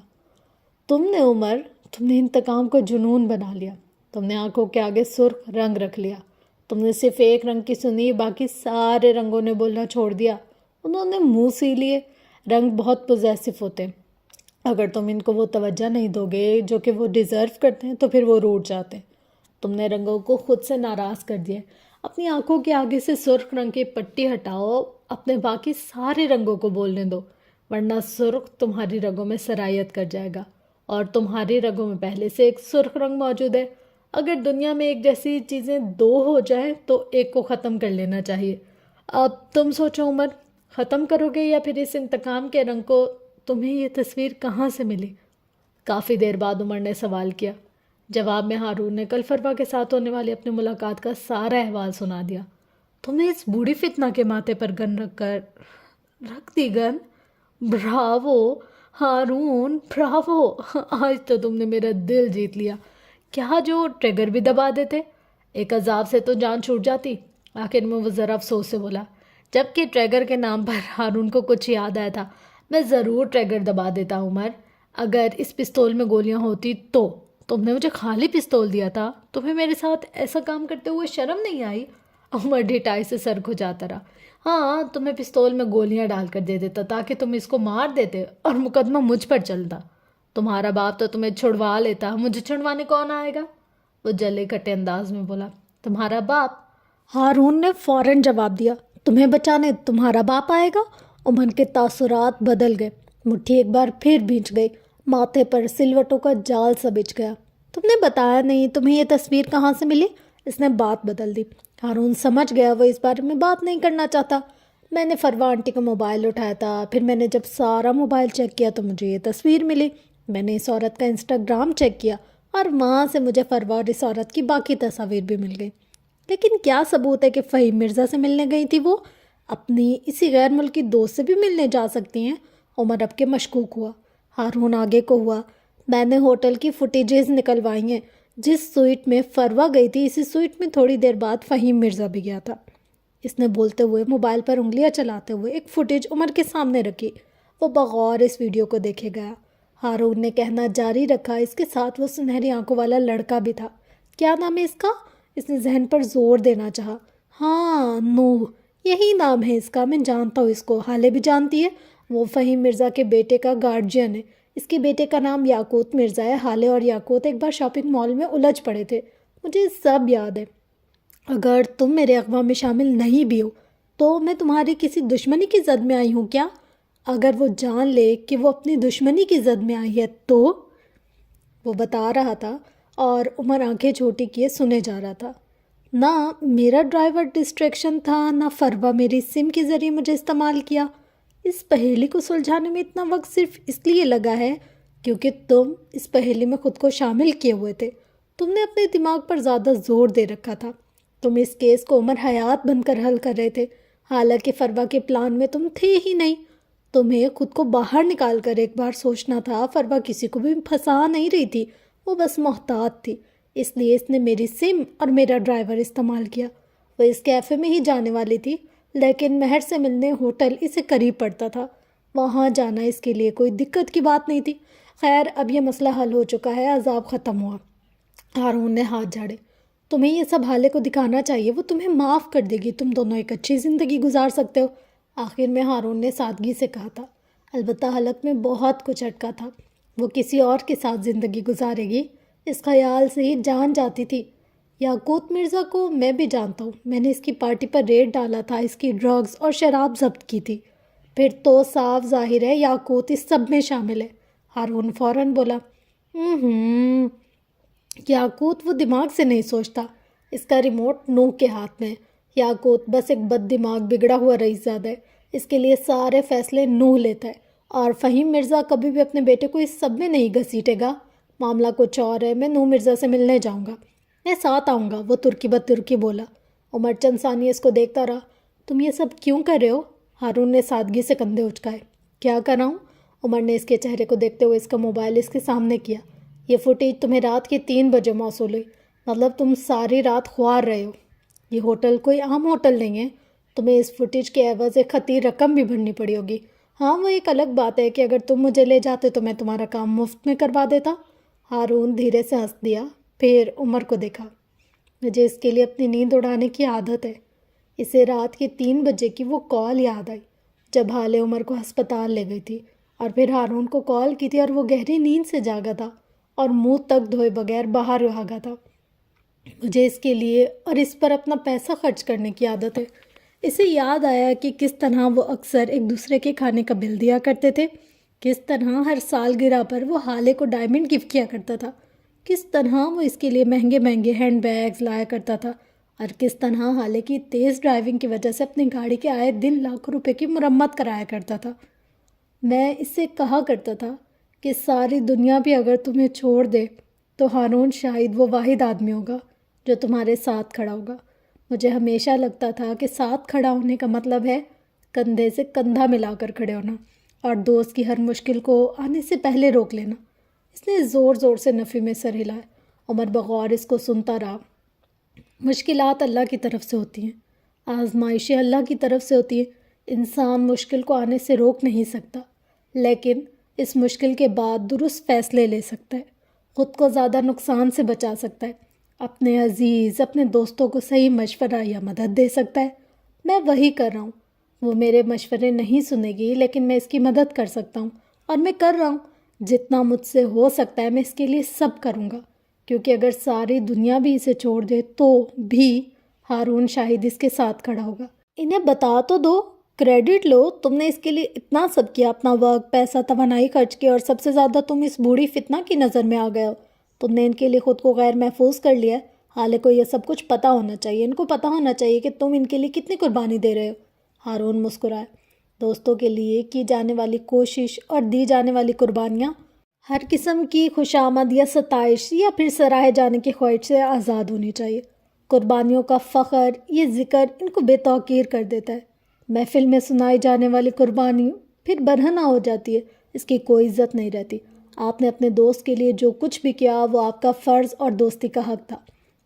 تم نے انتقام کو جنون بنا لیا، تم نے آنکھوں کے آگے سرخ رنگ رکھ لیا، تم نے صرف ایک رنگ کی سنی، باقی سارے رنگوں نے بولنا چھوڑ دیا، انہوں نے منہ سی لیے۔ رنگ بہت پوزیسو ہوتے ہیں، اگر تم ان کو وہ توجہ نہیں دو گے جو کہ وہ ڈیزرو کرتے ہیں تو پھر وہ روٹ جاتے ہیں۔ تم نے رنگوں کو خود سے ناراض کر دیا۔ اپنی آنکھوں کے آگے سے سرخ رنگ کی پٹی ہٹاؤ، اپنے باقی سارے رنگوں کو بولنے دو، ورنہ سرخ تمہاری رگوں میں سرایت کر جائے گا، اور تمہاری رگوں میں پہلے سے ایک سرخ رنگ موجود ہے۔ اگر دنیا میں ایک جیسی چیزیں دو ہو جائیں تو ایک کو ختم کر لینا چاہیے۔ اب تم سوچو عمر، ختم کرو گے یا پھر اس انتقام کے رنگ کو؟ تمہیں یہ تصویر کہاں سے ملی؟ کافی دیر بعد عمر نے سوال کیا۔ جواب میں ہارون نے کل فروا کے ساتھ ہونے والی اپنی ملاقات کا سارا احوال سنا دیا۔ تم نے اس بوڑھی فتنہ کے ماتھے پر گن رکھ دی گن؟ براوو ہارون، براوو، آج تو تم نے میرا دل جیت لیا۔ کیا جو ٹریگر بھی دبا دیتے؟ ایک عذاب سے تو جان چھوٹ جاتی۔ آخر میں وہ ذرا افسوس سے بولا، جبکہ ٹریگر کے نام پر ہارون کو کچھ یاد آیا تھا۔ میں ضرور ٹریگر دبا دیتا عمر، اگر اس پستول میں گولیاں ہوتی تو۔ تم نے مجھے خالی پستول دیا تھا، تمہیں میرے ساتھ ایسا کام کرتے ہوئے شرم نہیں آئی؟ عمر ڈھٹائی سے سر کھجاتا رہا۔ ہاں، تمہیں پستول میں گولیاں ڈال کر دے دیتا تاکہ تم اس کو مار دیتے اور مقدمہ مجھ پر چلتا۔ تمہارا باپ تو تمہیں چھڑوا لیتا، مجھے چھڑوانے کون آئے گا؟ وہ جلے کٹے انداز میں بولا۔ تمہارا باپ؟ ہارون نے فوراً جواب دیا، تمہیں بچانے تمہارا باپ آئے گا؟ عمر کے تاثرات بدل گئے، مٹھی ایک بار پھر بھیج گئی، ماتھے پر سلوٹوں کا جال سا بچھ گیا۔ تم نے بتایا نہیں، تمہیں یہ تصویر کہاں سے ملی؟ اس نے بات بدل دی۔ ہارون سمجھ گیا وہ اس بارے میں بات نہیں کرنا چاہتا۔ میں نے فروا آنٹی کا موبائل اٹھایا تھا، پھر میں نے جب سارا موبائل چیک کیا تو مجھے یہ تصویر ملی۔ میں نے اس عورت کا انسٹاگرام چیک کیا اور وہاں سے مجھے فروا اور اس عورت کی باقی تصاویر بھی مل گئی۔ لیکن کیا ثبوت ہے کہ فہیم مرزا سے ملنے گئی تھی وہ؟ اپنی اسی غیر ملکی دوست سے بھی ملنے جا سکتی ہیں؟ عمر اب کے مشکوک ہوا۔ ہارون آگے کو ہوا، میں نے ہوٹل کی فوٹیجز نکلوائی ہیں، جس سوئٹ میں فروا گئی تھی اسی سوئٹ میں تھوڑی دیر بعد فہیم مرزا بھی گیا تھا۔ اس نے بولتے ہوئے موبائل پر انگلیاں چلاتے ہوئے ایک فوٹیج عمر کے سامنے رکھی۔ وہ بغور اس ویڈیو کو دیکھے گیا۔ ہارون نے کہنا جاری رکھا، اس کے ساتھ وہ سنہری آنکھوں والا لڑکا بھی تھا۔ کیا نام ہے اس کا؟ اس نے ذہن پر زور دینا چاہا۔ ہاں، نوح، یہی نام ہے اس کا، میں جانتا ہوں اس کو، حالے بھی جانتی ہے۔ وہ فہیم مرزا کے بیٹے کا گارجین ہے۔ اس کے بیٹے کا نام یاقوت مرزا ہے۔ حالے اور یاقوت ایک بار شاپنگ مال میں الجھ پڑے تھے، مجھے سب یاد ہے۔ اگر تم میرے اغوا میں شامل نہیں بھی ہو تو میں تمہاری کسی دشمنی کی زد میں آئی ہوں کیا؟ اگر وہ جان لے کہ وہ اپنی دشمنی کی زد میں آئی ہے تو؟ وہ بتا رہا تھا اور عمر آنکھیں چھوٹی کیے سنے جا رہا تھا۔ نہ میرا ڈرائیور ڈسٹریکشن تھا، نہ فروا میری سم کے ذریعے مجھے استعمال کیا۔ اس پہیلی کو سلجھانے میں اتنا وقت صرف اس لیے لگا ہے کیونکہ تم اس پہیلی میں خود کو شامل کیے ہوئے تھے۔ تم نے اپنے دماغ پر زیادہ زور دے رکھا تھا۔ تم اس کیس کو عمر حیات بن کر حل کر رہے تھے، حالانکہ فروا کے پلان میں تم تھے ہی نہیں۔ تمہیں خود کو باہر نکال کر ایک بار سوچنا تھا۔ فروا کسی کو بھی پھنسا نہیں رہی تھی، وہ بس محتاط تھی، اس لیے اس نے میری سم اور میرا ڈرائیور استعمال کیا۔ وہ اس کیفے میں ہی جانے والی تھی، لیکن مہر سے ملنے ہوٹل اسے قریب پڑتا تھا، وہاں جانا اس کے لیے کوئی دقت کی بات نہیں تھی۔ خیر، اب یہ مسئلہ حل ہو چکا ہے، عذاب ختم ہوا۔ ہارون نے ہاتھ جھاڑے۔ تمہیں یہ سب حالے کو دکھانا چاہیے، وہ تمہیں معاف کر دے گی، تم دونوں ایک اچھی زندگی گزار سکتے ہو۔ آخر میں ہارون نے سادگی سے کہا تھا، البتہ حلق میں بہت کچھ اٹکا تھا۔ وہ کسی اور کے ساتھ زندگی گزارے گی، اس خیال سے ہی جان جاتی تھی۔ یاقوت مرزا کو میں بھی جانتا ہوں، میں نے اس کی پارٹی پر ریڈ ڈالا تھا، اس کی ڈرگز اور شراب ضبط کی تھی۔ پھر تو صاف ظاہر ہے یاقوت اس سب میں شامل ہے۔ ہارون فوراً بولا، یاقوت وہ دماغ سے نہیں سوچتا، اس کا ریموٹ نوح کے ہاتھ میں ہے۔ یاقوت بس ایک بد دماغ بگڑا ہوا رئیس زادہ ہے، اس کے لیے سارے فیصلے نوح لیتا ہے، اور فہیم مرزا کبھی بھی اپنے بیٹے کو اس سب میں نہیں گھسیٹے گا۔ معاملہ کچھ اور ہے، میں نوح مرزا سے ملنے جاؤں گا، میں ساتھ آؤں گا، وہ ترکی بد ترکی بولا۔ عمر چند ثانیے اس کو دیکھتا رہا۔ تم یہ سب کیوں کر رہے ہو؟ ہارون نے سادگی سے کندھے اچکائے۔ کیا کر رہا ہوں؟ عمر نے اس کے چہرے کو دیکھتے ہوئے اس کا موبائل اس کے سامنے کیا۔ یہ فوٹیج تمہیں رات کے 3 بجے موصول ہوئی، مطلب تم ساری رات خوار رہے ہو۔ یہ ہوٹل کوئی عام ہوٹل نہیں ہے، تمہیں اس فوٹیج کے عوض ایک خطیر رقم بھی بھرنی پڑی ہوگی۔ ہاں، وہ ایک الگ بات ہے کہ اگر تم مجھے لے جاتے تو میں تمہارا کام مفت میں کروا دیتا۔ ہارون دھیرے سے ہنس دیا، پھر عمر کو دیکھا۔ مجھے اس کے لیے اپنی نیند اڑانے کی عادت ہے۔ اسے رات کے 3 بجے کی وہ کال یاد آئی جب حالے عمر کو ہسپتال لے گئی تھی، اور پھر ہارون کو کال کی تھی اور وہ گہری نیند سے جاگا تھا اور منہ تک دھوئے بغیر باہر بھاگا تھا۔ مجھے اس کے لیے اور اس پر اپنا پیسہ خرچ کرنے کی عادت ہے۔ اسے یاد آیا کہ کس طرح وہ اکثر ایک دوسرے کے کھانے کا بل دیا کرتے تھے، کس طرح ہر سالگرہ پر وہ حالے کو ڈائمنڈ گفٹ کیا کرتا تھا، کس طرح وہ اس کے لیے مہنگے مہنگے ہینڈ بیگز لایا کرتا تھا، اور کس طرح حالے کی تیز ڈرائیونگ کی وجہ سے اپنی گاڑی کے آئے دن لاکھوں روپے کی مرمت کرایا کرتا تھا۔ میں اس سے کہا کرتا تھا کہ ساری دنیا بھی اگر تمہیں چھوڑ دے تو ہارون شاید وہ واحد آدمی ہوگا جو تمہارے ساتھ کھڑا ہوگا۔ مجھے ہمیشہ لگتا تھا کہ ساتھ کھڑا ہونے کا مطلب ہے کندھے سے کندھا ملا کر کھڑے ہونا، اور دوست کی ہر مشکل کو آنے سے پہلے روک لینا۔ اس نے زور زور سے نفی میں سر ہلایا۔ عمر بغور اس کو سنتا رہا۔ مشکلات اللہ کی طرف سے ہوتی ہیں، آزمائشیں اللہ کی طرف سے ہوتی ہیں۔ انسان مشکل کو آنے سے روک نہیں سکتا، لیکن اس مشکل کے بعد درست فیصلے لے سکتا ہے، خود کو زیادہ نقصان سے بچا سکتا ہے، اپنے عزیز اپنے دوستوں کو صحیح مشورہ یا مدد دے سکتا ہے۔ میں وہی کر رہا ہوں۔ وہ میرے مشورے نہیں سنے گی، لیکن میں اس کی مدد کر سکتا ہوں، اور میں کر رہا ہوں۔ جتنا مجھ سے ہو سکتا ہے میں اس کے لیے سب کروں گا، کیونکہ اگر ساری دنیا بھی اسے چھوڑ دے تو بھی ہارون شاہد اس کے ساتھ کھڑا ہوگا۔ انہیں بتا تو دو، کریڈٹ لو، تم نے اس کے لیے اتنا سب کیا، اپنا وقت، پیسہ، توانائی خرچ کی، اور سب سے زیادہ تم اس بوڑھی فتنہ کی نظر میں آ گئے ہو۔ تم نے ان کے لیے خود کو غیر محفوظ کر لیا ہے۔ حالے کو یہ سب کچھ پتہ ہونا چاہیے، ان کو پتہ ہونا چاہیے کہ تم ان کے لیے کتنی قربانی دے رہے ہو۔ ہارون مسکرائے۔ دوستوں کے لیے کی جانے والی کوشش اور دی جانے والی قربانیاں ہر قسم کی خوشامد یا ستائش یا پھر سراہے جانے کی خواہش سے آزاد ہونی چاہیے۔ قربانیوں کا فخر، یہ ذکر ان کو بے توقیر کر دیتا ہے۔ محفل میں سنائی جانے والی قربانی پھر برہنہ ہو جاتی ہے، اس کی کوئی عزت نہیں رہتی۔ آپ نے اپنے دوست کے لیے جو کچھ بھی کیا وہ آپ کا فرض اور دوستی کا حق تھا۔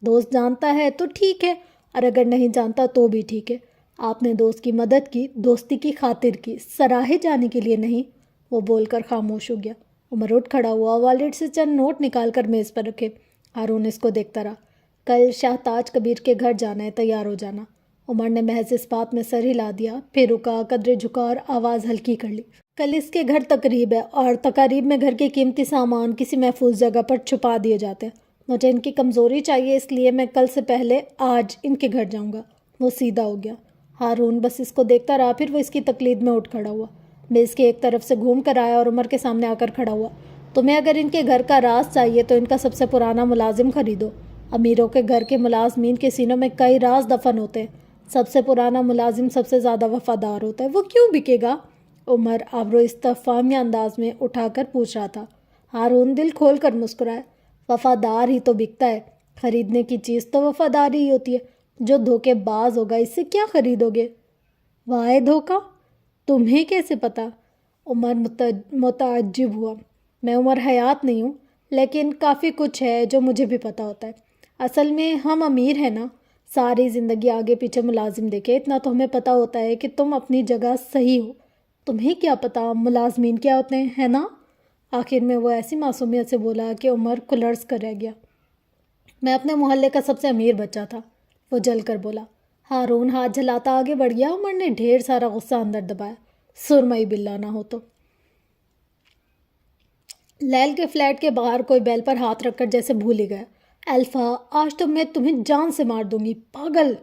دوست جانتا ہے تو ٹھیک ہے، اور اگر نہیں جانتا تو بھی ٹھیک ہے۔ آپ نے دوست کی مدد کی، دوستی کی خاطر کی، سراہے جانے کے لیے نہیں۔ وہ بول کر خاموش ہو گیا۔ عمر اٹھ کھڑا ہوا، والیٹ سے چند نوٹ نکال کر میز پر رکھے۔ ہارون اس کو دیکھتا رہا۔ کل شاہ تاج کبیر کے گھر جانا ہے، تیار ہو جانا۔ عمر نے محض اس بات میں سر ہلا دیا، پھر رکا، قدرے جھکا اور آواز ہلکی کر لی۔ کل اس کے گھر تقریب ہے، اور تقاریب میں گھر کے قیمتی سامان کسی محفوظ جگہ پر چھپا دیے جاتے ہیں۔ مجھے ان کی کمزوری چاہیے، اس لیے میں کل سے پہلے آج ان کے گھر جاؤں گا۔ وہ سیدھا ہو گیا۔ ہارون بس اس کو دیکھتا رہا، پھر وہ اس کی تقلید میں اٹھ کھڑا ہوا، میز کے ایک طرف سے گھوم کر آیا اور عمر کے سامنے آ کر کھڑا ہوا۔ تمہیں اگر ان کے گھر کا راز چاہیے تو ان کا سب سے پرانا ملازم خریدو۔ امیروں کے گھر کے ملازمین کے سینوں میں کئی راز دفن ہوتے ہیں، سب سے پرانا ملازم سب سے زیادہ وفادار ہوتا ہے، وہ کیوں بکے گا؟ عمر آبرو استفہامیہ انداز میں اٹھا کر پوچھ رہا تھا۔ ہارون دل کھول کر مسکرائے۔ وفادار ہی تو بکتا ہے، خریدنے کی چیز تو وفاداری ہی ہوتی ہے۔ جو دھوکے باز ہوگا اس سے کیا خریدو گے؟ وائے دھوکا؟ تمہیں کیسے پتا؟ عمر متعجب ہوا۔ میں عمر حیات نہیں ہوں، لیکن کافی کچھ ہے جو مجھے بھی پتہ ہوتا ہے۔ اصل میں ہم امیر ہیں نا، ساری زندگی آگے پیچھے ملازم دیکھے، اتنا تو ہمیں پتہ ہوتا ہے کہ تم اپنی جگہ صحیح ہو۔ تمہیں کیا پتہ ملازمین کیا ہوتے ہیں، ہے نا؟ آخر میں وہ ایسی معصومیت سے بولا کہ عمر کلرز کر رہ گیا۔ میں اپنے محلے کا سب سے امیر بچہ تھا، وہ جل کر بولا۔ ہارون ہاتھ جھلاتا آگے بڑھ گیا۔ عمر نے ڈھیر سارا غصہ اندر دبایا۔ سرمئی بلا نہ ہو تو۔ لیل کے فلیٹ کے باہر کوئی بیل پر ہاتھ رکھ کر جیسے بھول ہی گیا۔ الفا، آج تو میں تمہیں جان سے مار دوں گی، پاگل!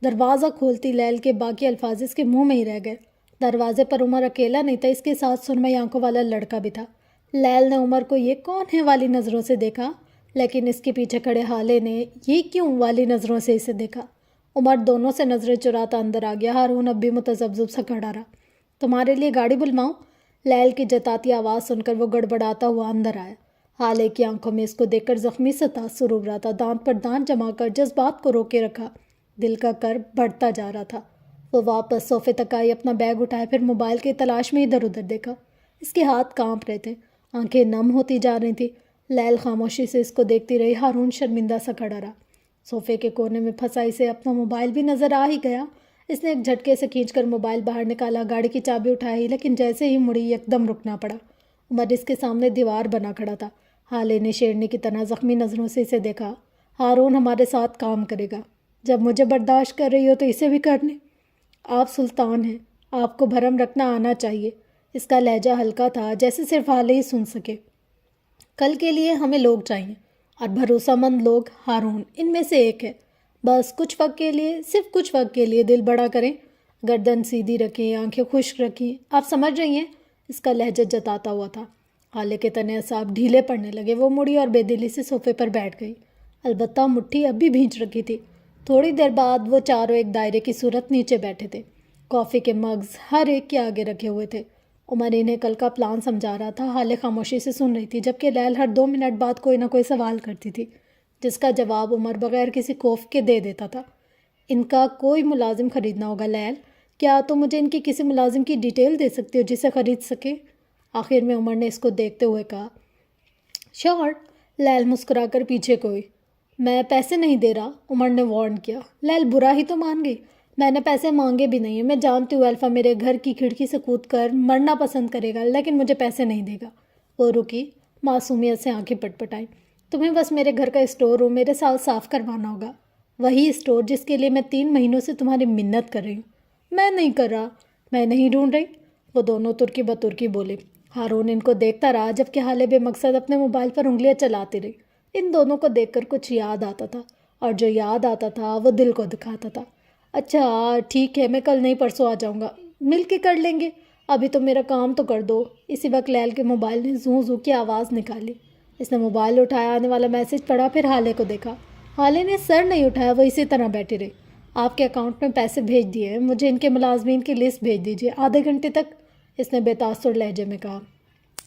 دروازہ کھولتی لیل کے باقی الفاظ اس کے منہ میں ہی رہ گئے۔ دروازے پر عمر اکیلا نہیں تھا، اس کے ساتھ سرمئی آنکھوں والا لڑکا بھی تھا۔ لیل نے عمر کو یہ کون ہے والی نظروں سے دیکھا، لیکن اس کے پیچھے کھڑے حالے نے یہ کیوں والی نظروں سے اسے دیکھا۔ عمر دونوں سے نظریں چراتا اندر آ گیا۔ ہارون اب بھی متذبذب سا کھڑا رہا۔ تمہارے لیے گاڑی بلواؤں؟ لیل کی جتاتی آواز سن کر وہ گڑبڑاتا ہوا اندر آیا۔ حالے کی آنکھوں میں اس کو دیکھ کر زخمی سا تاثر ابھرا تھا۔ دانت پر دانت جما کر جذبات کو روکے رکھا، دل کا کرب بڑھتا جا رہا تھا۔ وہ واپس صوفے تک آئی، اپنا بیگ اٹھایا، پھر موبائل کی تلاش میں ادھر ادھر دیکھا۔ اس کے ہاتھ کانپ رہے تھے، آنکھیں نم ہوتی جا رہی تھیں۔ لیل خاموشی سے اس کو دیکھتی رہی۔ ہارون شرمندہ سا کھڑا رہا۔ صوفے کے کونے میں پھنسا اسے اپنا موبائل بھی نظر آ ہی گیا۔ اس نے ایک جھٹکے سے کھینچ کر موبائل باہر نکالا، گاڑی کی چابی اٹھائی، لیکن جیسے ہی مڑی یکدم رکنا پڑا۔ عمر اس کے سامنے دیوار بنا کھڑا تھا۔ حالے نے شیرنی کی طرح زخمی نظروں سے اسے دیکھا۔ ہارون ہمارے ساتھ کام کرے گا، جب مجھے برداشت کر رہی ہو تو اسے بھی کرنے۔ آپ سلطان ہیں، آپ کو بھرم رکھنا آنا چاہیے۔ اس کا لہجہ ہلکا تھا، جیسے صرف حالے ہی سن سکے۔ کل کے لیے ہمیں لوگ چاہیے، اور بھروسہ مند لوگ ہارون ان میں سے ایک ہے۔ بس کچھ وقت کے لیے، صرف کچھ وقت کے لیے دل بڑا کریں، گردن سیدھی رکھیں، آنکھیں خشک رکھیں۔ آپ سمجھ رہی ہیں؟ اس کا لہجہ جتاتا ہوا تھا۔ حالے کے تنے اعصاب ڈھیلے پڑنے لگے۔ وہ مڑی اور بے دلی سے صوفے پر بیٹھ گئی، البتہ مٹھی اب بھی بھینچ رکھی تھی۔ تھوڑی دیر بعد وہ چاروں ایک دائرے کی صورت نیچے بیٹھے تھے۔ کافی کے مگز ہر ایک کے آگے رکھے ہوئے تھے۔ عمر انہیں کل کا پلان سمجھا رہا تھا۔ حالے خاموشی سے سن رہی تھی، جبکہ لیل ہر 2 منٹ بعد کوئی نہ کوئی سوال کرتی تھی، جس کا جواب عمر بغیر کسی خوف کے دے دیتا تھا۔ ان کا کوئی ملازم خریدنا ہوگا لیل، کیا تم مجھے ان کی کسی ملازم کی ڈیٹیل دے سکتے ہو جسے خرید سکے؟ آخر میں عمر نے اس کو دیکھتے ہوئے کہا۔ شور، لیل مسکرا کر پیچھے کو ہوئی۔ میں پیسے نہیں دے رہا، عمر نے وارن کیا۔ لیل برا ہی تو مان گئی۔ میں نے پیسے مانگے بھی نہیں ہیں، میں جانتی ہوں الفا میرے گھر کی کھڑکی سے کود کر مرنا پسند کرے گا، لیکن مجھے پیسے نہیں دے گا۔ وہ رکی، معصومیت سے آنکھیں پٹ پٹائیں۔ تمہیں بس میرے گھر کا اسٹور روم میرے ساتھ صاف کروانا ہوگا، وہی اسٹور جس کے لیے میں 3 مہینوں سے تمہاری منت کر رہی ہوں۔ میں نہیں کر رہا، میں نہیں ڈھونڈ رہی، وہ دونوں ترکی بترکی بولے۔ ہارون ان کو دیکھتا رہا، جبکہ حالے بے مقصد اپنے موبائل پر انگلیاں چلاتی رہی۔ ان دونوں کو دیکھ کر کچھ یاد آتا تھا، اور جو یاد آتا تھا وہ دل کو دکھاتا تھا۔ اچھا ٹھیک ہے، میں کل نہیں پرسوں آ جاؤں گا، مل کے کر لیں گے، ابھی تو میرا کام تو کر دو۔ اسی وقت لیل کے موبائل نے زوں زوں کی آواز نکالی۔ اس نے موبائل اٹھایا، آنے والا میسج پڑھا، پھر حالے کو دیکھا۔ حالے نے سر نہیں اٹھایا، وہ اسی طرح بیٹھی رہی۔ آپ کے اکاؤنٹ میں پیسے بھیج دیے ہیں، مجھے ان کے ملازمین کی لسٹ بھیج دیجیے آدھے گھنٹے تک، اس نے بے تاثر لہجے میں کہا۔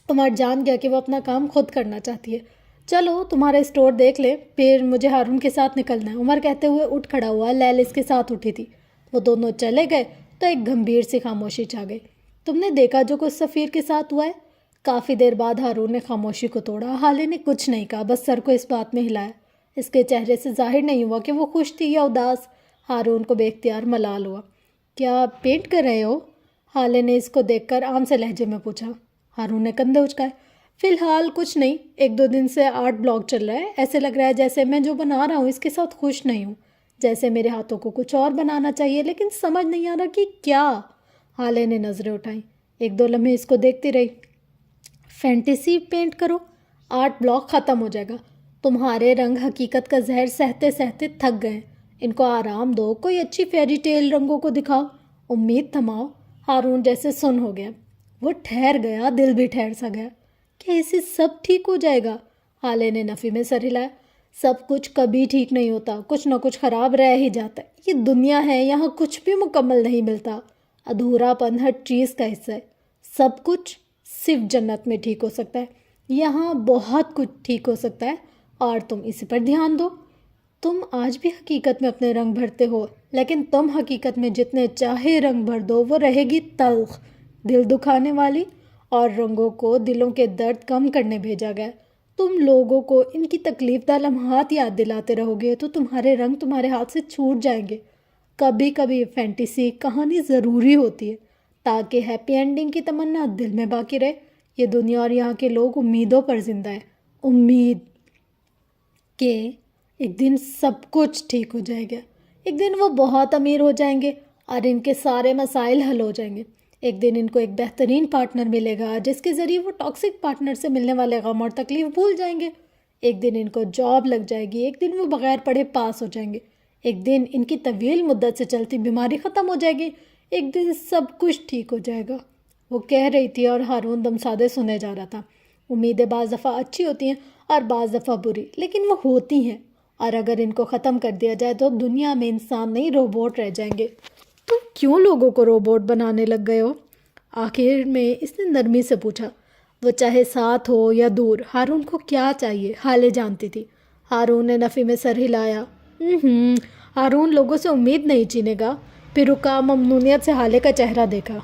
عمر جان گیا کہ وہ اپنا کام خود کرنا چاہتی ہے۔ چلو تمہارا اسٹور دیکھ لے، پھر مجھے ہارون کے ساتھ نکلنا ہے، عمر کہتے ہوئے اٹھ کھڑا ہوا۔ لیل اس کے ساتھ اٹھی تھی۔ وہ دونوں چلے گئے تو ایک گھمبیر سی خاموشی چھا گئی۔ تم نے دیکھا جو کچھ سفیر کے ساتھ ہوا ہے؟ کافی دیر بعد ہارون نے خاموشی کو توڑا۔ حالے نے کچھ نہیں کہا، بس سر کو اس بات میں ہلایا۔ اس کے چہرے سے ظاہر نہیں ہوا کہ وہ خوش تھی یا اداس۔ ہارون کو بے اختیار ملال ہوا۔ کیا پینٹ کر رہے ہو؟ حالے نے اس کو دیکھ کر عام سے لہجے میں پوچھا۔ ہارون نے کندھے اچکائے۔ فی الحال کچھ نہیں، 1-2 دن سے آرٹ بلاگ چل رہا ہے، ایسے لگ رہا ہے جیسے میں جو بنا رہا ہوں اس کے ساتھ خوش نہیں ہوں، جیسے میرے ہاتھوں کو کچھ اور بنانا چاہیے لیکن سمجھ نہیں آ رہا کہ کیا۔ حالے نے نظریں اٹھائیں، 1-2 لمحے اس کو دیکھتی رہی۔ فینٹیسی پینٹ کرو، آرٹ بلاگ ختم ہو جائے گا۔ تمہارے رنگ حقیقت کا زہر سہتے سہتے تھک گئے ہیں، ان کو آرام دو، کوئی اچھی فیری ٹیل رنگوں کو دکھاؤ، امید تھماؤ۔ ہارون جیسے سن ہو گیا، وہ ٹھہر گیا، دل بھی ٹھہر سا گیا۔ کیا اسے سب ٹھیک ہو جائے گا؟ حالے نے نفی میں سر ہلایا۔ سب کچھ کبھی ٹھیک نہیں ہوتا، کچھ نہ کچھ خراب رہ ہی جاتا ہے، یہ دنیا ہے، یہاں کچھ بھی مکمل نہیں ملتا، ادھورا پن ہر چیز کا حصہ ہے۔ سب کچھ صرف جنت میں ٹھیک ہو سکتا ہے، یہاں بہت کچھ ٹھیک ہو سکتا ہے، اور تم اسی پر دھیان دو۔ تم آج بھی حقیقت میں اپنے رنگ بھرتے ہو، لیکن تم حقیقت میں جتنے چاہے رنگ بھر دو وہ رہے گی تلخ، دل دکھانے والی، اور رنگوں کو دلوں کے درد کم کرنے بھیجا گیا۔ تم لوگوں کو ان کی تکلیف دہ لمحات یاد دلاتے رہو گے تو تمہارے رنگ تمہارے ہاتھ سے چھوٹ جائیں گے۔ کبھی کبھی فینٹیسی کہانی ضروری ہوتی ہے تاکہ ہیپی اینڈنگ کی تمنا دل میں باقی رہے۔ یہ دنیا اور یہاں کے لوگ امیدوں پر زندہ ہے، امید کہ ایک دن سب کچھ ٹھیک ہو جائے گا، ایک دن وہ بہت امیر ہو جائیں گے اور ان کے سارے مسائل حل ہو جائیں گے، ایک دن ان کو ایک بہترین پارٹنر ملے گا جس کے ذریعے وہ ٹاکسک پارٹنر سے ملنے والے غم اور تکلیف بھول جائیں گے، ایک دن ان کو جاب لگ جائے گی، ایک دن وہ بغیر پڑھے پاس ہو جائیں گے، ایک دن ان کی طویل مدت سے چلتی بیماری ختم ہو جائے گی، ایک دن سب کچھ ٹھیک ہو جائے گا۔ وہ کہہ رہی تھی اور ہارون دم سادے سنے جا رہا تھا۔ امیدیں بعض دفعہ اچھی ہوتی ہیں اور بعض دفعہ بری، لیکن وہ ہوتی ہیں، اور اگر ان کو ختم کر دیا جائے تو دنیا میں انسان نہیں روبوٹ رہ جائیں گے۔ تم کیوں لوگوں کو روبوٹ بنانے لگ گئے ہو؟ آخر میں اس نے نرمی سے پوچھا۔ وہ چاہے ساتھ ہو یا دور، ہارون کو کیا چاہیے حالے جانتی تھی۔ ہارون نے نفی میں سر ہلایا۔ ہارون لوگوں سے امید نہیں چینے گا۔ پھر رکا، ممنونیت سے حالے کا چہرہ دیکھا۔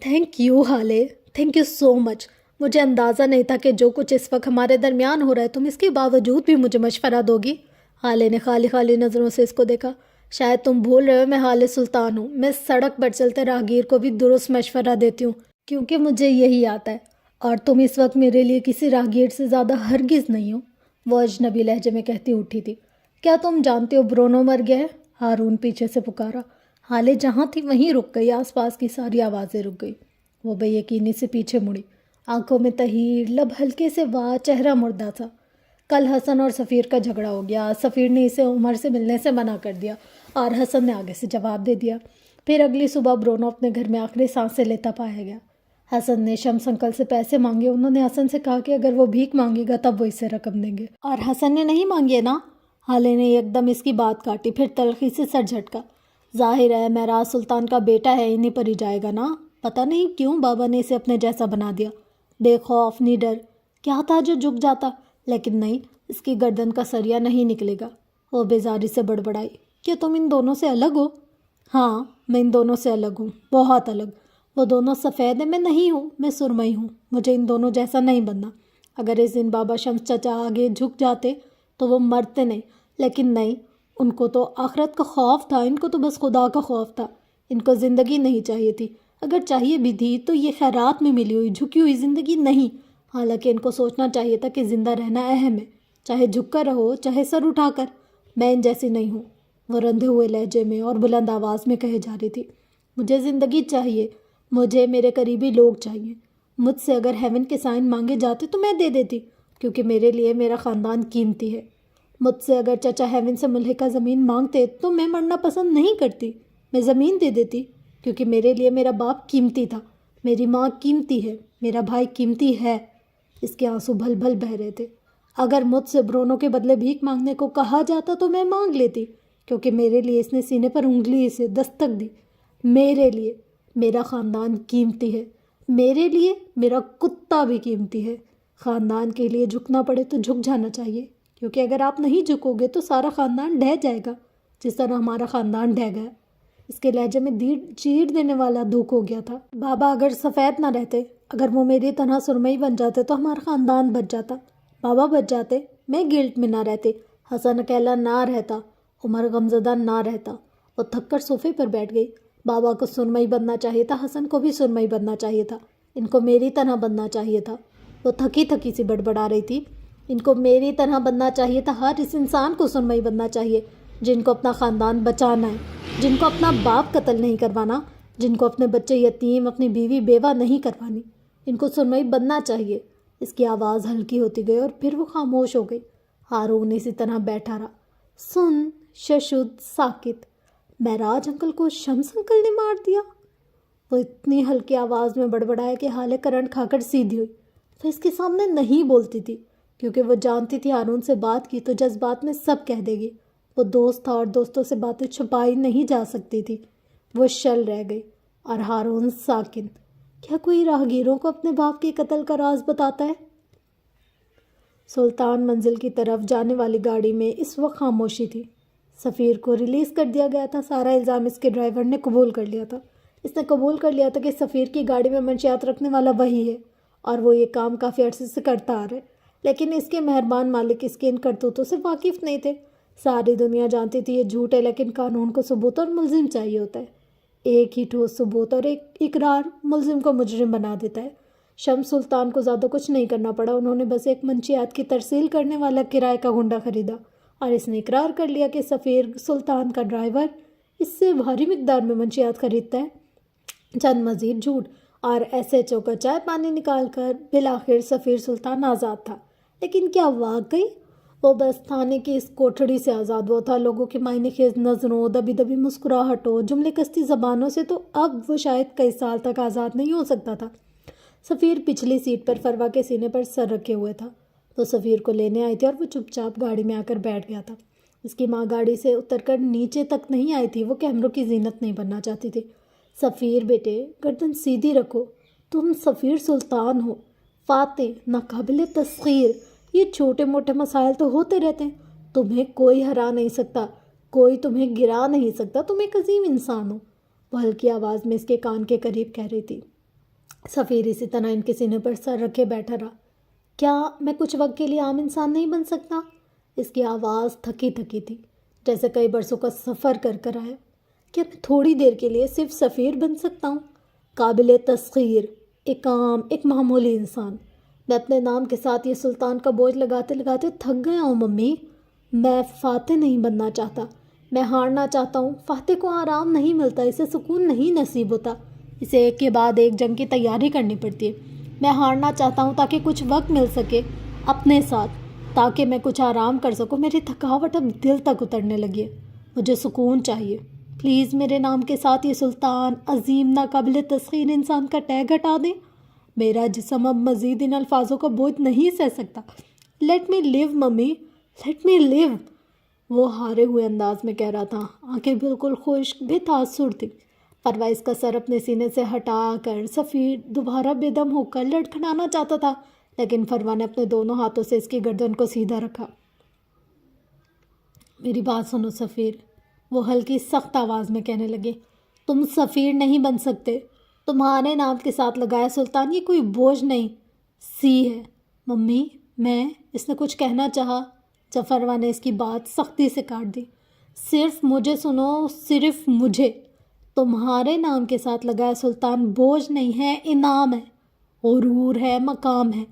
تھینک یو حالے، تھینک یو سو مچ۔ مجھے اندازہ نہیں تھا کہ جو کچھ اس وقت ہمارے درمیان ہو رہا ہے تم اس کے باوجود بھی مجھے مشورہ دو گی۔ حالے نے خالی خالی نظروں سے اس کو دیکھا۔ شاید تم بھول رہے ہو میں حالے سلطان ہوں، میں سڑک پر چلتے راہگیر کو بھی درست مشورہ دیتی ہوں کیونکہ مجھے یہی آتا ہے، اور تم اس وقت میرے لیے کسی راہگیر سے زیادہ ہرگز نہیں ہو، وہ اجنبی لہجے میں کہتی اٹھی تھی۔ کیا تم جانتے ہو برونو مر گیا ہے؟ ہارون پیچھے سے پکارا۔ حالے جہاں تھی وہیں رک گئی، آس پاس کی ساری آوازیں رک گئی۔ وہ بے یقینی سے پیچھے مڑی، آنکھوں میں تحیر، لب ہلکے سے وا، چہرہ مردہ تھا۔ کل حسن اور سفیر کا جھگڑا ہو گیا، سفیر نے اسے عمر سے ملنے سے منع کر دیا اور حسن نے آگے سے جواب دے دیا۔ پھر اگلی صبح برونو اپنے گھر میں آخری سانسیں لیتا پایا گیا۔ حسن نے شمس انکل سے پیسے مانگے، انہوں نے حسن سے کہا کہ اگر وہ بھیک مانگے گا تب وہ اسے رقم دیں گے، اور حسن نے نہیں مانگے نا؟ حالے نے ایک دم اس کی بات کاٹی، پھر تلخی سے سر جھٹکا۔ ظاہر ہے معراج سلطان کا بیٹا ہے، انہیں پر ہی جائے گا نا؟ پتہ نہیں کیوں بابا نے اسے اپنے جیسا بنا دیا، بے خوف نڈر، کیا تھا جو جھک جاتا، لیکن نہیں، اس کی گردن کا سریا نہیں نکلے گا۔ وہ بیزاری سے بڑبڑائی، کیا تم ان دونوں سے الگ ہو؟ ہاں میں ان دونوں سے الگ ہوں، بہت الگ۔ وہ دونوں سفید ہیں، میں نہیں ہوں، میں سرمئی ہوں، مجھے ان دونوں جیسا نہیں بننا۔ اگر اس دن بابا شمس چچا آگے جھک جاتے تو وہ مرتے نہیں، لیکن نہیں، ان کو تو آخرت کا خوف تھا، ان کو تو بس خدا کا خوف تھا، ان کو زندگی نہیں چاہیے تھی، اگر چاہیے بھی تھی تو یہ خیرات میں ملی ہوئی جھکی ہوئی زندگی نہیں۔ حالانکہ ان کو سوچنا چاہیے تھا کہ زندہ رہنا اہم ہے، چاہے جھک کر رہو چاہے سر اٹھا کر۔ میں ان جیسی نہیں ہوں، وہ رندھے ہوئے لہجے میں اور بلند آواز میں کہے جا رہی تھی۔ مجھے زندگی چاہیے، مجھے میرے قریبی لوگ چاہیے، مجھ سے اگر ہیون کے سائن مانگے جاتے تو میں دے دیتی، کیونکہ میرے لیے میرا خاندان قیمتی ہے۔ مجھ سے اگر چچا ہیون سے ملحقہ زمین مانگتے تو میں مرنا پسند نہیں کرتی، میں زمین دے دیتی، کیونکہ میرے لیے میرا باپ قیمتی تھا، میری ماں قیمتی ہے، میرا بھائی قیمتی ہے۔ اس کے آنسو بھل بھل بہہ رہے تھے۔ اگر مجھ سے برونوں کے بدلے بھیک مانگنے کو کہا جاتا تو میں مانگ لیتی، کیونکہ میرے لیے اس نے سینے پر انگلی سے دستک دی۔ میرے لیے میرا خاندان قیمتی ہے، میرے لیے میرا کتا بھی قیمتی ہے۔ خاندان کے لیے جھکنا پڑے تو جھک جانا چاہیے، کیونکہ اگر آپ نہیں جھکو گے تو سارا خاندان ڈھہ جائے گا، جس طرح ہمارا خاندان ڈھہ گیا۔ اس کے لہجے میں چیر دینے والا دھوک ہو گیا تھا۔ بابا اگر سفید نہ رہتے، اگر وہ میری طرح سرمئی بن جاتے تو ہمارا خاندان بچ جاتا، بابا بچ جاتے، میں گلٹ میں نہ رہتی، حسن اکیلا نہ رہتا، عمر غمزدہ نہ رہتا۔ وہ تھک کر صوفے پر بیٹھ گئی۔ بابا کو سرمئی بننا چاہیے تھا، حسن کو بھی سرمئی بننا چاہیے تھا، ان کو میری طرح بننا چاہیے تھا۔ وہ تھکی تھکی سی بڑبڑا رہی تھی۔ ان کو میری طرح بننا چاہیے تھا، ہر اس انسان کو سرمئی بننا چاہیے جن کو اپنا خاندان بچانا ہے، جن کو اپنا باپ قتل نہیں کروانا، جن کو اپنے بچے یتیم، اپنی بیوی بیوہ نہیں کروانی، ان کو سرمئی بننا چاہیے۔ اس کی آواز ہلکی ہوتی گئی اور پھر وہ خاموش ہو گئی۔ ہارون اسی طرح بیٹھا رہا، سن، ششد، ساکت۔ معراج انکل کو شمس انکل نے مار دیا؟ وہ اتنی ہلکی آواز میں بڑبڑایا کہ حالے کرنٹ کھا کر سیدھی ہوئی۔ وہ اس کے سامنے نہیں بولتی تھی، کیونکہ وہ جانتی تھی ہارون سے بات کی تو جذبات میں سب کہہ دے گی۔ وہ دوست تھا اور دوستوں سے باتیں چھپائی نہیں جا سکتی تھی۔ وہ شل رہ گئی اور ہارون ساکن۔ کیا کوئی راہگیروں کو اپنے باپ کے قتل کا راز بتاتا ہے؟ سلطان منزل کی طرف جانے والی گاڑی میں اس وقت خاموشی تھی۔ سفیر کو ریلیز کر دیا گیا تھا، سارا الزام اس کے ڈرائیور نے قبول کر لیا تھا۔ اس نے قبول کر لیا تھا کہ سفیر کی گاڑی میں منشیات رکھنے والا وہی ہے اور وہ یہ کام کافی عرصے سے کرتا آ رہا ہے، لیکن اس کے مہربان مالک اس کے ان کرتوتوں سے واقف نہیں تھے۔ ساری دنیا جانتی تھی یہ جھوٹ ہے، لیکن قانون کو ثبوت اور ملزم چاہیے ہوتا ہے۔ ایک ہی ٹھوس ثبوت اور ایک اقرار ملزم کو مجرم بنا دیتا ہے۔ شمس سلطان کو زیادہ کچھ نہیں کرنا پڑا، انہوں نے بس ایک منشیات کی ترسیل کرنے والا کرائے کا گنڈا خریدا اور اس نے اقرار کر لیا کہ سفیر سلطان کا ڈرائیور اس سے بھاری مقدار میں منشیات خریدتا ہے۔ چند مزید جھوٹ اور ایس ایچ او کا چائے پانی نکال کر بالآخر سفیر سلطان آزاد تھا۔ لیکن کیا واقعی؟ وہ بس تھانے کی اس کوٹھڑی سے آزاد وہ تھا، لوگوں کی معنی خیز نظروں، دبی دبی مسکراہٹوں، جملے کستی زبانوں سے تو اب وہ شاید کئی سال تک آزاد نہیں ہو سکتا تھا۔ سفیر پچھلی سیٹ پر فروا کے سینے پر سر رکھے ہوئے تھا۔ وہ سفیر کو لینے آئی تھی اور وہ چپ چاپ گاڑی میں آ کر بیٹھ گیا تھا۔ اس کی ماں گاڑی سے اتر کر نیچے تک نہیں آئی تھی، وہ کیمروں کی زینت نہیں بننا چاہتی تھی۔ سفیر بیٹے، گردن سیدھی رکھو، تم سفیر سلطان ہو، فاتح، ناقابل تسخیر۔ یہ چھوٹے موٹے مسائل تو ہوتے رہتے ہیں، تمہیں کوئی ہرا نہیں سکتا، کوئی تمہیں گرا نہیں سکتا، تم ایک عظیم انسان ہو، وہ ہلکی آواز میں اس کے کان کے قریب کہہ رہی تھی۔ سفیر اسی طرح ان کے سینے پر سر رکھے بیٹھا رہا۔ کیا میں کچھ وقت کے لیے عام انسان نہیں بن سکتا؟ اس کی آواز تھکی تھکی تھی، جیسے کئی برسوں کا سفر کر کر آیا۔ کیا میں تھوڑی دیر کے لیے صرف سفیر بن سکتا ہوں؟ قابل تسخیر، ایک عام، ایک معمولی انسان۔ میں اپنے نام کے ساتھ یہ سلطان کا بوجھ لگاتے لگاتے تھک گیا ہوں ممی۔ میں فاتح نہیں بننا چاہتا، میں ہارنا چاہتا ہوں۔ فاتح کو آرام نہیں ملتا، اسے سکون نہیں نصیب ہوتا، اسے ایک کے بعد ایک جنگ کی تیاری کرنی پڑتی ہے۔ میں ہارنا چاہتا ہوں تاکہ کچھ وقت مل سکے اپنے ساتھ، تاکہ میں کچھ آرام کر سکوں۔ میری تھکاوٹ اب دل تک اترنے لگی ہے، مجھے سکون چاہیے۔ پلیز میرے نام کے ساتھ یہ سلطان، عظیم، ناقابل تسخیر انسان کا ٹیگ ہٹا دیں۔ میرا جسم اب مزید ان الفاظوں کا بوجھ نہیں سہ سکتا۔ لیٹ می لیو ممی، لیٹ می لیو، وہ ہارے ہوئے انداز میں کہہ رہا تھا۔ آنکھیں بالکل خشک، بے تاثر تھی۔ پروائز کا سر اپنے سینے سے ہٹا کر سفیر دوبارہ بے دم ہو کر لڑکھڑانا چاہتا تھا، لیکن فروا نے اپنے دونوں ہاتھوں سے اس کی گردن کو سیدھا رکھا۔ میری بات سنو سفیر، وہ ہلکی سخت آواز میں کہنے لگے۔ تم سفیر نہیں بن سکتے، تمہارے نام کے ساتھ لگایا سلطان یہ کوئی بوجھ نہیں، سی ہے۔ ممی، میں، اس نے کچھ کہنا چاہا، جب فروا نے اس کی بات سختی سے کاٹ دی۔ صرف مجھے سنو، صرف مجھے۔ تمہارے نام کے ساتھ لگایا سلطان بوجھ نہیں ہے، انعام ہے، غرور ہے، مقام ہے۔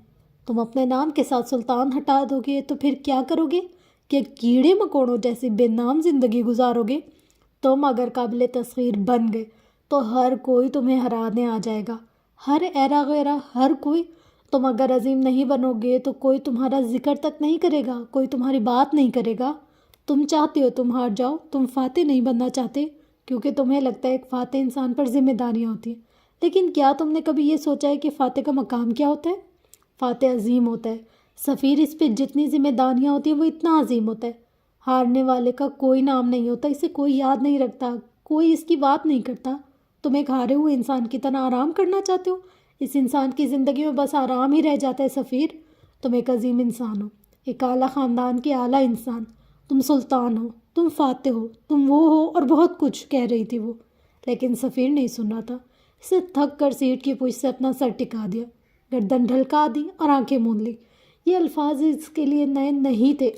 تم اپنے نام کے ساتھ سلطان ہٹا دو گے تو پھر کیا کرو گے؟ کہ کیڑے مکوڑوں جیسی بے نام زندگی گزارو گے؟ تم اگر قابل تسخیر بن گئے تو ہر کوئی تمہیں ہرانے آ جائے گا، ہر ایرا غیرہ، ہر کوئی۔ تم اگر عظیم نہیں بنو گے تو کوئی تمہارا ذکر تک نہیں کرے گا، کوئی تمہاری بات نہیں کرے گا۔ تم چاہتے ہو تم ہار جاؤ، تم فاتح نہیں بننا چاہتے کیونکہ تمہیں لگتا ہے ایک فاتح انسان پر ذمہ داریاں ہوتی ہیں۔ لیکن کیا تم نے کبھی یہ سوچا ہے کہ فاتح کا مقام کیا ہوتا ہے؟ فاتح عظیم ہوتا ہے۔ سفیر، اس پہ جتنی ذمہ داریاں ہوتی ہیں وہ اتنا عظیم ہوتا ہے۔ ہارنے والے کا کوئی نام نہیں ہوتا، اسے کوئی یاد نہیں رکھتا، کوئی اس کی بات نہیں کرتا۔ تم ایک ہارے ہوئے انسان کی طرح آرام کرنا چاہتے ہو؟ اس انسان کی زندگی میں بس آرام ہی رہ جاتا ہے سفیر۔ تم ایک عظیم انسان ہو، ایک اعلیٰ خاندان کے اعلیٰ انسان۔ تم سلطان ہو، تم فاتح ہو، تم وہ ہو اور بہت کچھ کہہ رہی تھی وہ، لیکن سفیر نہیں سن رہا تھا۔ اسے تھک کر سیٹ کی پشت سے اپنا سر ٹکا دیا، گردن ڈھلکا دی اور آنکھیں موند لی۔ یہ الفاظ اس کے لیے نئے نہیں تھے۔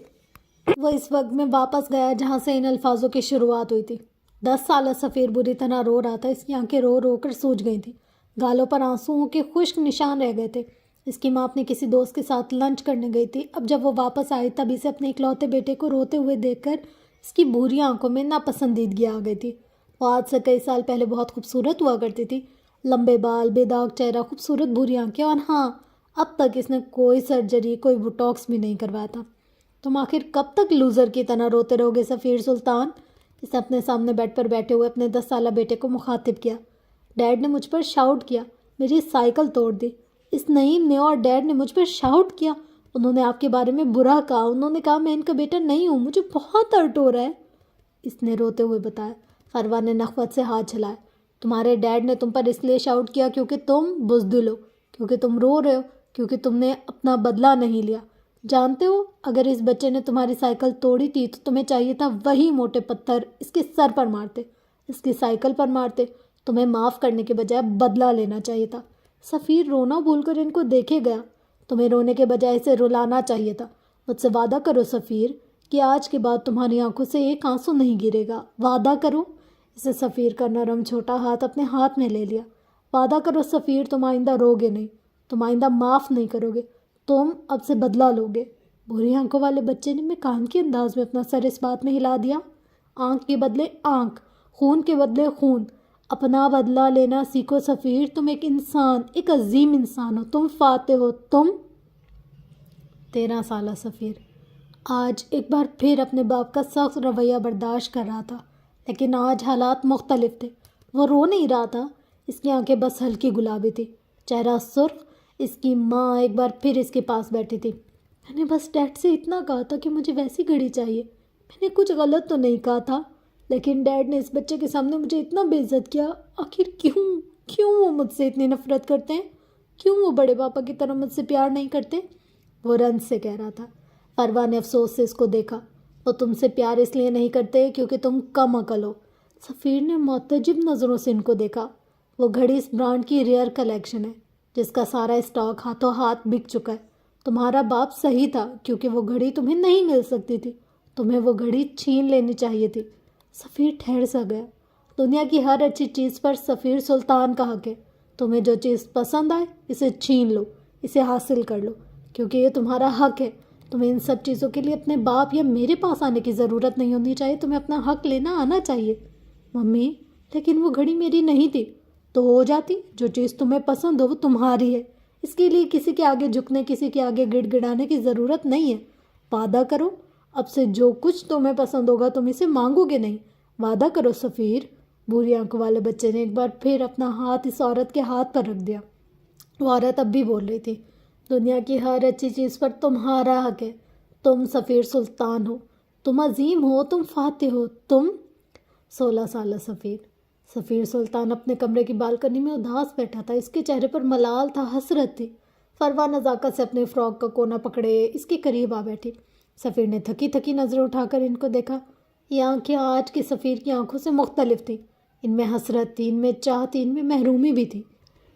وہ اس وقت میں واپس گیا جہاں سے ان الفاظوں کی شروعات ہوئی تھی۔ 10 سالہ سفیر بری طرح رو رہا تھا، اس کی آنکھیں رو رو کر سوج گئی تھیں، گالوں پر آنسوؤں کے خشک نشان رہ گئے تھے۔ اس کی ماں اپنے کسی دوست کے ساتھ لنچ کرنے گئی تھی۔ اب جب وہ واپس آئی تب اسے اپنے اکلوتے بیٹے کو روتے ہوئے دیکھ کر اس کی بھوری آنکھوں میں ناپسندیدگی آ گئی تھی۔ وہ آج سے کئی سال پہلے بہت خوبصورت ہوا کرتی تھی، لمبے بال، بے داغ چہرہ، خوبصورت بھوری آنکھیں، اور ہاں، اب تک اس نے کوئی سرجری، کوئی بوٹاکس بھی نہیں کروایا تھا۔ تم آخر کب تک لوزر کی طرح روتے رہو گے سفیر سلطان؟ اس نے اپنے سامنے بیڈ پر بیٹھے ہوئے اپنے 10 سالہ بیٹے کو مخاطب کیا۔ ڈیڈ نے مجھ پر شاؤٹ کیا، میری سائیکل توڑ دی۔ اس نعیم نے اور ڈیڈ نے مجھ پر شاؤٹ کیا، انہوں نے آپ کے بارے میں برا کہا، انہوں نے کہا میں ان کا بیٹا نہیں ہوں، مجھے بہت ہرٹ ہو رہا ہے، اس نے روتے ہوئے بتایا۔ فروا نے نخوت سے ہاتھ چلائے۔ تمہارے ڈیڈ نے تم پر اس لیے شاؤٹ کیا کیونکہ تم بزدل ہو، کیونکہ تم رو رہے ہو، کیونکہ تم نے اپنا بدلہ نہیں لیا۔ جانتے ہو اگر اس بچے نے تمہاری سائیکل توڑی تھی تو تمہیں چاہیے تھا وہی موٹے پتھر اس کے سر پر مارتے، اس کی سائیکل پر مارتے، تمہیں معاف کرنے کے بجائے بدلہ لینا چاہیے تھا۔ سفیر رونا بھول کر ان کو دیکھے گیا۔ تمہیں رونے کے بجائے اسے رلانا چاہیے تھا۔ مجھ سے وعدہ کرو سفیر کہ آج کے بعد تمہاری آنکھوں سے ایک آنسو نہیں گرے گا، وعدہ کرو۔ اسے سفیر کا نرم چھوٹا ہاتھ اپنے ہاتھ میں لے لیا۔ وعدہ کرو سفیر، تم آئندہ روگے نہیں، تم آئندہ معاف نہیں کرو گے، تم اب سے بدلہ لو گے۔ بھوری آنکھوں والے بچے نے میں کان کے انداز میں اپنا سر اس بات میں ہلا دیا۔ آنکھ کے بدلے آنکھ، خون کے بدلے خون، اپنا بدلہ لینا سیکھو سفیر۔ تم ایک انسان، ایک عظیم انسان ہو، تم فاتح ہو، تم 13 سالہ سفیر آج ایک بار پھر اپنے باپ کا سخت رویہ برداشت کر رہا تھا، لیکن آج حالات مختلف تھے۔ وہ رو نہیں رہا تھا، اس کی آنکھیں بس ہلکی گلابی تھی، چہرہ سرخ۔ اس کی ماں ایک بار پھر اس کے پاس بیٹھی تھی۔ میں نے بس ڈیڈ سے اتنا کہا تھا کہ مجھے ویسی گھڑی چاہیے، میں نے کچھ غلط تو نہیں کہا تھا، لیکن ڈیڈ نے اس بچے کے سامنے مجھے اتنا بے عزت کیا۔ آخر کیوں وہ مجھ سے اتنی نفرت کرتے ہیں؟ کیوں وہ بڑے پاپا کی طرح مجھ سے پیار نہیں کرتے؟ وہ رنج سے کہہ رہا تھا۔ فروا نے افسوس سے اس کو دیکھا۔ وہ تم سے پیار اس لیے نہیں کرتے کیونکہ تم کم عقل ہو۔ سفیر نے معتجب نظروں سے ان کو دیکھا۔ وہ گھڑی اس برانڈ کی ریئر کلیکشن ہے جس کا سارا اسٹاک ہاتھوں ہاتھ بک چکا ہے۔ تمہارا باپ صحیح تھا کیونکہ وہ گھڑی تمہیں نہیں مل سکتی تھی، تمہیں وہ گھڑی چھین لینی چاہیے تھی۔ سفیر ٹھہر سا گیا۔ دنیا کی ہر اچھی چیز پر سفیر سلطان کا حق ہے۔ تمہیں جو چیز پسند آئے اسے چھین لو، اسے حاصل کر لو، کیونکہ یہ تمہارا حق ہے۔ تمہیں ان سب چیزوں کے لیے اپنے باپ یا میرے پاس آنے کی ضرورت نہیں ہونی چاہیے، تمہیں اپنا حق لینا آنا چاہیے۔ ممی، لیکن وہ گھڑی میری نہیں تھی۔ تو ہو جاتی، جو چیز تمہیں پسند ہو وہ تمہاری ہے، اس کے لیے کسی کے آگے جھکنے، کسی کے آگے گڑ گڑانے کی ضرورت نہیں ہے۔ وعدہ کرو اب سے جو کچھ تمہیں پسند ہوگا تم اسے مانگو گے نہیں، وعدہ کرو سفیر۔ بھوری آنکھوں والے بچے نے ایک بار پھر اپنا ہاتھ اس عورت کے ہاتھ پر رکھ دیا۔ وہ عورت اب بھی بول رہی تھی، دنیا کی ہر اچھی چیز پر تمہارا حق ہے، تم سفیر سلطان ہو، تم عظیم ہو، تم فاتح ہو، تم 16 سالہ سفیر۔ سفیر سلطان اپنے کمرے کی بالکنی میں اداس بیٹھا تھا، اس کے چہرے پر ملال تھا، حسرت تھی۔ فروا نزاکت سے اپنے فراک کا کونا پکڑے اس کے قریب آ بیٹھی۔ سفیر نے تھکی تھکی نظریں اٹھا کر ان کو دیکھا۔ یہ آنکھیں آج کے سفیر کی آنکھوں سے مختلف تھیں، ان میں حسرت تھی، ان میں چاہ تھی، ان میں محرومی بھی تھی۔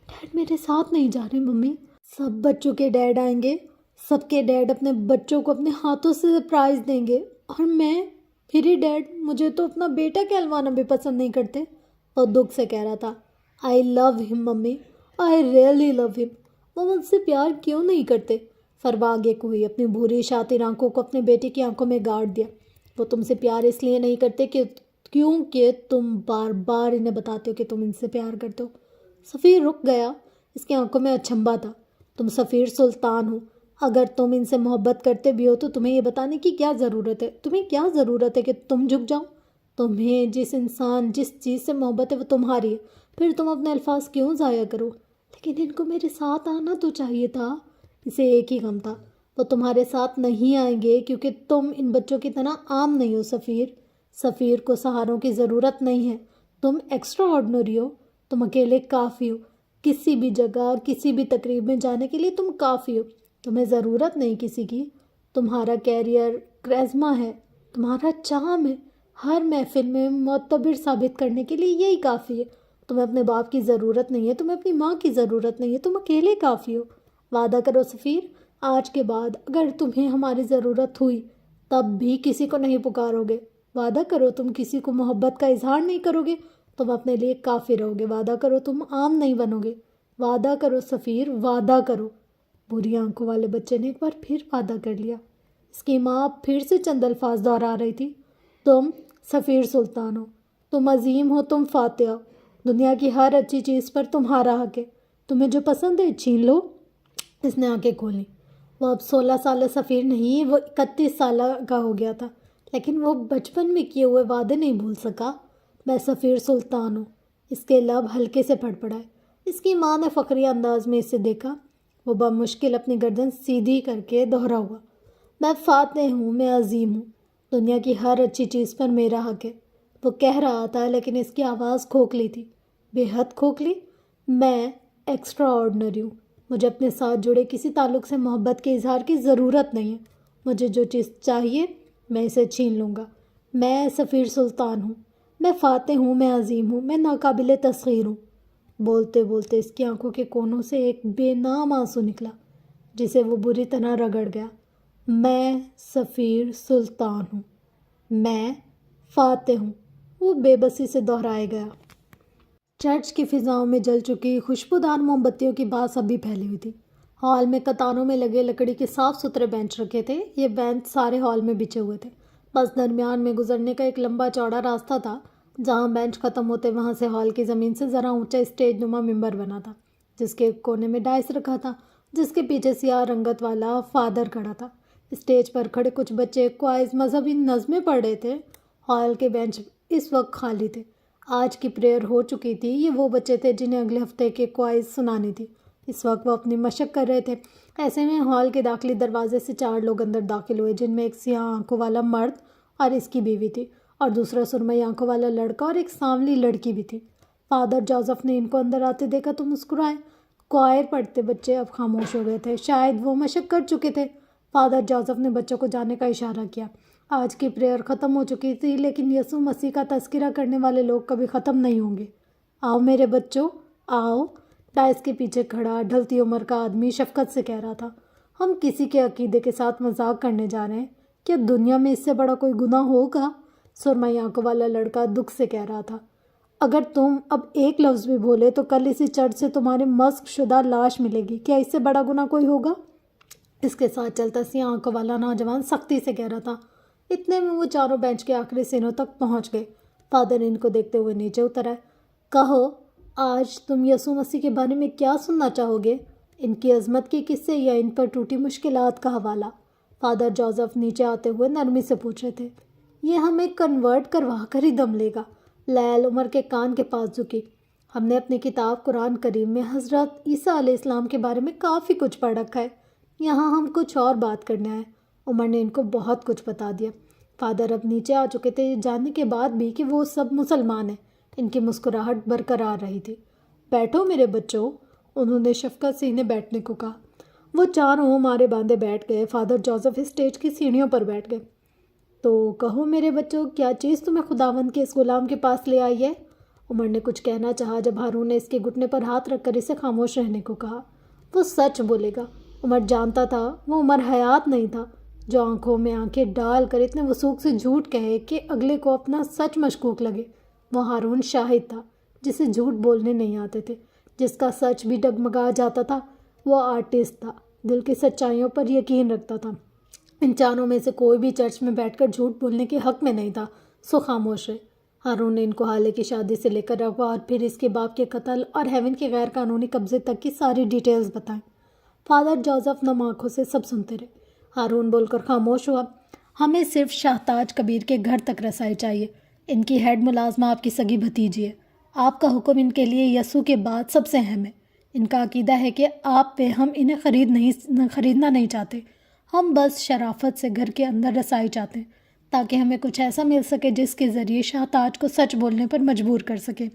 ڈیڈ میرے ساتھ نہیں جا رہے ممی، سب بچوں کے ڈیڈ آئیں گے، سب کے ڈیڈ اپنے بچوں کو اپنے ہاتھوں سے سرپرائز دیں گے، اور میں، میرے ڈیڈ مجھے تو اپنا بیٹا کہلوانا بھی پسند نہیں کرتے۔ وہ دکھ سے کہہ رہا تھا، آئی لو ہم ممی، آئی ریئلی لو ہم۔ وہ مجھ سے پیار کیوں نہیں کرتے؟ فروا آگے کوئی اپنی بھوری شاطر آنکھوں کو اپنے بیٹے کی آنکھوں میں گاڑ دیا۔ وہ تم سے پیار اس لیے نہیں کرتے کیونکہ تم بار بار انہیں بتاتے ہو کہ تم ان سے پیار کرتے ہو۔ سفیر رک گیا، اس کی آنکھوں میں اچنبھا تھا۔ تم سفیر سلطان ہو، اگر تم ان سے محبت کرتے بھی ہو تو تمہیں یہ بتانے کی کیا ضرورت ہے؟ تمہیں کیا ضرورت ہے کہ تم جھک جاؤ؟ تمہیں جس انسان جس چیز سے محبت ہے وہ تمہاری ہے، پھر تم اپنے الفاظ کیوں ضائع کرو؟ لیکن ان کو میرے ساتھ آنا تو چاہیے تھا۔ اسے ایک ہی غم تھا، وہ تمہارے ساتھ نہیں آئیں گے کیونکہ تم ان بچوں کی طرح عام نہیں ہو سفیر۔ سفیر کو سہاروں کی ضرورت نہیں ہے، تم ایکسٹرا آرڈنری ہو، تم اکیلے کافی ہو، کسی بھی جگہ کسی بھی تقریب میں جانے کے لیے تم کافی ہو، تمہیں ضرورت نہیں کسی کی۔ تمہارا کیریئر کرزما ہے، تمہارا چام ہے، ہر محفل میں معتبر ثابت کرنے کے لیے یہی کافی ہے۔ تمہیں اپنے باپ کی ضرورت نہیں ہے، تمہیں اپنی ماں کی ضرورت نہیں ہے، تم اکیلے کافی ہو۔ وعدہ کرو سفیر، آج کے بعد اگر تمہیں ہماری ضرورت ہوئی تب بھی کسی کو نہیں پکارو گے۔ وعدہ کرو تم کسی کو محبت کا اظہار نہیں کرو گے، تم اپنے لیے کافی رہو گے۔ وعدہ کرو تم عام نہیں بنو گے۔ وعدہ کرو سفیر، وعدہ کرو۔ بری آنکھوں والے بچے نے ایک بار پھر وعدہ کر لیا۔ اس کی ماں پھر سے چند الفاظ دہرا رہی تھی۔ تم سفیر سلطان ہو، تم عظیم ہو، تم فاتح ہو، دنیا کی ہر اچھی چیز پر تمہارا حق ہے، تمہیں جو پسند ہے چھین لو۔ اس نے آنکھیں کھولیں۔ وہ اب 16 سالہ سفیر نہیں، وہ 31 سالہ کا ہو گیا تھا، لیکن وہ بچپن میں کیے ہوئے وعدے نہیں بھول سکا۔ میں سفیر سلطان ہوں۔ اس کے لب ہلکے سے پھڑپڑائے۔ اس کی ماں نے فخری انداز میں اسے دیکھا۔ وہ بمشکل اپنی گردن سیدھی کر کے دوہرا ہوا۔ میں فاتح ہوں، میں عظیم ہوں، دنیا کی ہر اچھی چیز پر میرا حق ہے۔ وہ کہہ رہا تھا لیکن اس کی آواز کھوکھلی تھی، بے حد کھوکھلی۔ میں ایکسٹرا آرڈنری ہوں، مجھے اپنے ساتھ جڑے کسی تعلق سے محبت کے اظہار کی ضرورت نہیں ہے۔ مجھے جو چیز چاہیے میں اسے چھین لوں گا۔ میں سفیر سلطان ہوں، میں فاتح ہوں، میں عظیم ہوں، میں ناقابل تسخیر ہوں۔ بولتے بولتے اس کی آنکھوں کے کونوں سے ایک بے نام آنسو نکلا جسے وہ بری طرح رگڑ گیا۔ میں سفیر سلطان ہوں، میں فاتح ہوں، وہ بے بسی سے دہرائے گیا۔ چرچ کی فضاؤں میں جل چکی خوشبودار موم بتیوں کی باس اب بھی پھیلی ہوئی تھی۔ ہال میں قطاروں میں لگے لکڑی کے صاف ستھرے بینچ رکھے تھے۔ یہ بینچ سارے ہال میں بچھے ہوئے تھے، بس درمیان میں گزرنے کا ایک لمبا چوڑا راستہ تھا۔ جہاں بینچ ختم ہوتے وہاں سے ہال کی زمین سے ذرا اونچا اسٹیج نما ممبر بنا تھا، جس کے ایک کونے میں ڈائس رکھا تھا، جس کے پیچھے سیاہ رنگت والا فادر کھڑا تھا۔ اسٹیج پر کھڑے کچھ بچے کوائز مذہبی نظمیں پڑھ رہے تھے۔ ہال کے بینچ اس وقت خالی تھے۔ آج کی پریئر ہو چکی تھی۔ یہ وہ بچے تھے جنہیں اگلے ہفتے کے کوائز سنانی تھی۔ اس وقت وہ اپنی مشق کر رہے تھے۔ ایسے میں ہال کے داخلی دروازے سے 4 لوگ اندر داخل ہوئے، جن میں ایک سیاہ آنکھوں والا مرد اور اس کی بیوی تھی، اور دوسرا سرمئی آنکھوں والا لڑکا اور ایک سانولی لڑکی بھی تھی۔ فادر جوزف نے ان کو اندر آتے دیکھا تو مسکرائے۔ کوائر پڑھتے بچے اب خاموش ہو گئے تھے، شاید وہ مشق کر چکے تھے۔ فادر جوزف نے بچوں کو جانے کا اشارہ کیا۔ آج کی پریئر ختم ہو چکی تھی، لیکن یسوع مسیح کا تذکرہ کرنے والے لوگ کبھی ختم نہیں ہوں گے۔ آؤ میرے بچوں، آؤ۔ ڈائس کے پیچھے کھڑا ڈھلتی عمر کا آدمی شفقت سے کہہ رہا تھا۔ ہم کسی کے عقیدے کے ساتھ مذاق کرنے جا رہے ہیں؟ کیا دنیا میں اس سے بڑا کوئی گناہ ہوگا؟ سرمئی آنکھوں والا لڑکا دکھ سے کہہ رہا تھا۔ اگر تم اب ایک لفظ بھی بولے تو کل اسی چرچ سے تمہاری مسخ شدہ لاش ملے گی۔ کیا اس سے بڑا گناہ کوئی ہوگا؟ اس کے ساتھ چلتا سیاہ آنکھوں والا نوجوان سختی سے کہہ رہا تھا۔ اتنے میں وہ چاروں بینچ کے آخری سینوں تک پہنچ گئے۔ فادر ان کو دیکھتے ہوئے نیچے اتر آئے۔ کہو، آج تم یسوع مسیح کے بارے میں کیا سننا چاہو گے؟ ان کی عظمت کے قصے یا ان پر ٹوٹی مشکلات کا حوالہ؟ فادر جوزف نیچے آتے ہوئے نرمی سے پوچھ رہے تھے۔ یہ ہمیں کنورٹ کروا کر ہی دم لے گا۔ لیل عمر کے کان کے پاس جھکی۔ ہم نے اپنی کتاب قرآن کریم میں حضرت عیسیٰ علیہ السلام کے بارے میں کافی کچھ پڑھ رکھا ہے۔ یہاں ہم کچھ اور بات کرنے آئے۔ عمر نے ان کو بہت کچھ بتا دیا۔ فادر اب نیچے آ چکے تھے، جاننے کے بعد بھی کہ وہ سب مسلمان ہیں۔ ان کی مسکراہٹ برقرار رہی تھی۔ بیٹھو میرے بچوں، انہوں نے شفقت سے انہیں بیٹھنے کو کہا۔ وہ چاروں مارے باندھے بیٹھ گئے۔ فادر جوزف اسٹیج کی سیڑھیوں پر بیٹھ گئے۔ تو کہو میرے بچوں، کیا چیز تمہیں خداوند کے اس غلام کے پاس لے آئی ہے؟ عمر نے کچھ کہنا چاہا جب ہارون نے اس کے گھٹنے پر ہاتھ رکھ کر اسے خاموش رہنے کو کہا۔ وہ سچ بولے گا۔ عمر جانتا تھا وہ عمر حیات نہیں تھا جو آنکھوں میں آنکھیں ڈال کر اتنے وثوق سے جھوٹ کہے کہ اگلے کو اپنا سچ مشکوک لگے۔ وہ ہارون شاہد تھا جسے جھوٹ بولنے نہیں آتے تھے، جس کا سچ بھی ڈگمگا جاتا تھا۔ وہ آرٹسٹ تھا، دل کی سچائیوں پر یقین رکھتا تھا۔ ان چاروں میں سے کوئی بھی چرچ میں بیٹھ کر جھوٹ بولنے کے حق میں نہیں تھا، سو خاموش رہے۔ ہارون نے ان کو حالے کی شادی سے لے کر اغوا اور پھر اس کے باپ کے قتل اور ہیون کے غیر قانونی قبضے تک کی ساری ڈیٹیلز بتائیں۔ فادر جوزف نم آنکھوں سے سب سنتے رہے۔ ہارون بول کر خاموش ہوا۔ ہمیں صرف شاہ تاج کبیر کے گھر تک رسائی چاہیے۔ ان کی ہیڈ ملازمہ آپ کی سگی بھتیجی ہے۔ آپ کا حکم ان کے لیے یسوع کے بعد سب سے اہم ہے۔ ان کا عقیدہ ہے کہ آپ پہ ہم انہیں خریدنا نہیں چاہتے، ہم بس شرافت سے گھر کے اندر رسائی چاہتے ہیں تاکہ ہمیں کچھ ایسا مل سکے جس کے ذریعے شاہ تاج کو سچ بولنے پر مجبور کر سکے۔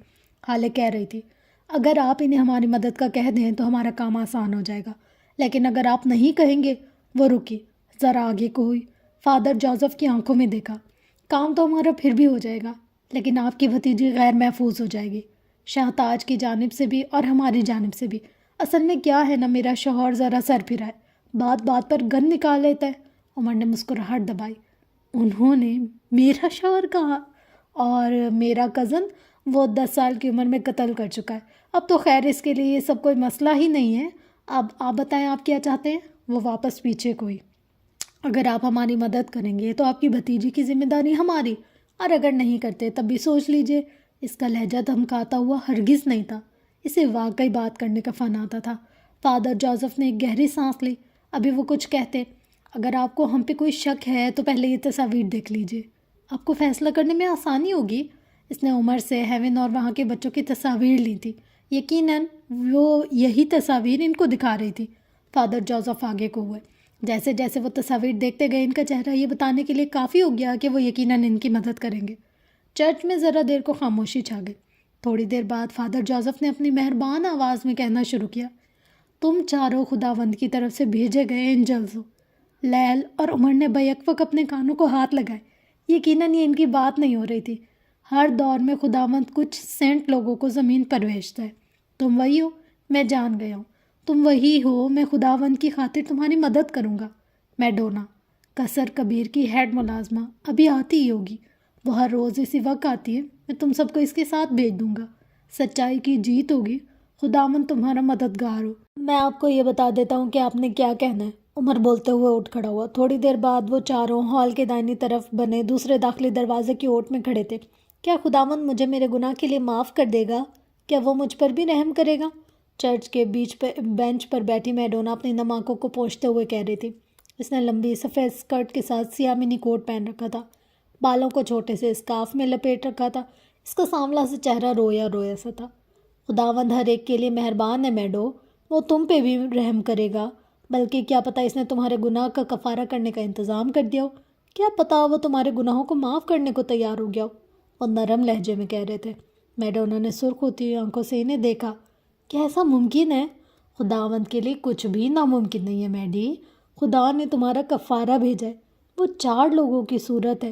حالے کہہ رہی تھی، اگر آپ انہیں ہماری مدد کا کہہ دیں تو ہمارا کام آسان ہو جائے گا، لیکن اگر آپ نہیں کہیں گے۔ وہ رکی، ذرا آگے کو ہوئی، فادر جوزف کی آنکھوں میں دیکھا۔ کام تو ہمارا پھر بھی ہو جائے گا، لیکن آپ کی بھتیجی غیر محفوظ ہو جائے گی، شاہ تاج کی جانب سے بھی اور ہماری جانب سے بھی۔ اصل میں کیا ہے نا، میرا شوہر ذرا سر پھرا ہے، بات بات پر گن نکال لیتا ہے۔ عمر نے مسکراہٹ دبائی۔ انہوں نے میرا شوہر کہا؟ اور میرا کزن، وہ 10 سال کی عمر میں قتل کر چکا ہے۔ اب تو خیر اس کے لیے یہ سب کوئی مسئلہ ہی نہیں ہے۔ اب آپ بتائیں آپ کیا چاہتے ہیں؟ وہ واپس پیچھے کوئی۔ اگر آپ ہماری مدد کریں گے تو آپ کی بھتیجی کی ذمہ داری ہماری، اور اگر نہیں کرتے تب بھی سوچ لیجئے۔ اس کا لہجہ دھمکاتا ہوا ہرگز نہیں تھا، اسے واقعی بات کرنے کا فن آتا تھا۔ فادر جوزف نے ایک گہری سانس لی۔ ابھی وہ کچھ کہتے، اگر آپ کو ہم پہ کوئی شک ہے تو پہلے یہ تصاویر دیکھ لیجئے، آپ کو فیصلہ کرنے میں آسانی ہوگی۔ اس نے عمر سے، ہیون اور وہاں کے بچوں کی تصاویر لی تھی۔ یقیناً وہ یہی تصاویر ان کو دکھا رہی تھی۔ فادر جوزف آگے کو ہوئے۔ جیسے جیسے وہ تصاویر دیکھتے گئے، ان کا چہرہ یہ بتانے کے لیے کافی ہو گیا کہ وہ یقیناً ان کی مدد کریں گے۔ چرچ میں ذرا دیر کو خاموشی چھا گئی۔ تھوڑی دیر بعد فادر جوزف نے اپنی مہربان آواز میں کہنا شروع کیا، تم چاروں خداوند کی طرف سے بھیجے گئے اینجلز ہو۔ لیل اور عمر نے بیک وقت اپنے کانوں کو ہاتھ لگائے۔ یقیناً یہ ان کی بات نہیں ہو رہی تھی۔ ہر دور میں خداوند کچھ سینٹ لوگوں کو زمین پر بھیجتا ہے۔ تم وہی ہو، میں جان گیا ہوں، تم وہی ہو، میں خداوند کی خاطر تمہاری مدد کروں گا۔ میڈونا، قصر کبیر کی ہیڈ ملازمہ، ابھی آتی ہی ہوگی، وہ ہر روز اسی وقت آتی ہے، میں تم سب کو اس کے ساتھ بھیج دوں گا۔ سچائی کی جیت ہوگی، خداوند تمہارا مددگار ہو۔ میں آپ کو یہ بتا دیتا ہوں کہ آپ نے کیا کہنا ہے۔ عمر بولتے ہوئے اٹھ کھڑا ہوا۔ تھوڑی دیر بعد وہ چاروں ہال کے دائنی طرف بنے دوسرے داخلی دروازے کی اوٹ میں کھڑے تھے۔ کیا خداوند مجھے میرے گناہ کے لیے معاف کر دے گا؟ کیا وہ مجھ پر بھی رحم کرے گا؟ چرچ کے بیچ پہ بینچ پر بیٹھی میڈونا اپنی نم آنکھوں کو پوچھتے ہوئے کہہ رہی تھی۔ اس نے لمبی سفید اسکرٹ کے ساتھ سیاہ منی کوٹ پہن رکھا تھا، بالوں کو چھوٹے سے اسکارف میں لپیٹ رکھا تھا۔ اس کا سانولا سا چہرہ رویا رویا سا تھا۔ خداوند ہر ایک کے لیے مہربان ہے میڈو، وہ تم پہ بھی رحم کرے گا، بلکہ کیا پتہ اس نے تمہارے گناہ کا کفارہ کرنے کا انتظام کر دیا ہو، کیا پتہ وہ تمہارے گناہوں کو معاف کرنے کو تیار ہو گیا ہو، وہ نرم لہجے میں کہہ رہے تھے۔ میڈونا نے سرخ ہوتی ہوئی آنکھوں سے انہیں دیکھا۔ کیا ایسا ممکن ہے؟ خداوند کے لیے کچھ بھی ناممکن نہیں ہے میڈی، خدا نے تمہارا کفارہ بھیجا ہے۔ وہ 4 لوگوں کی صورت ہے،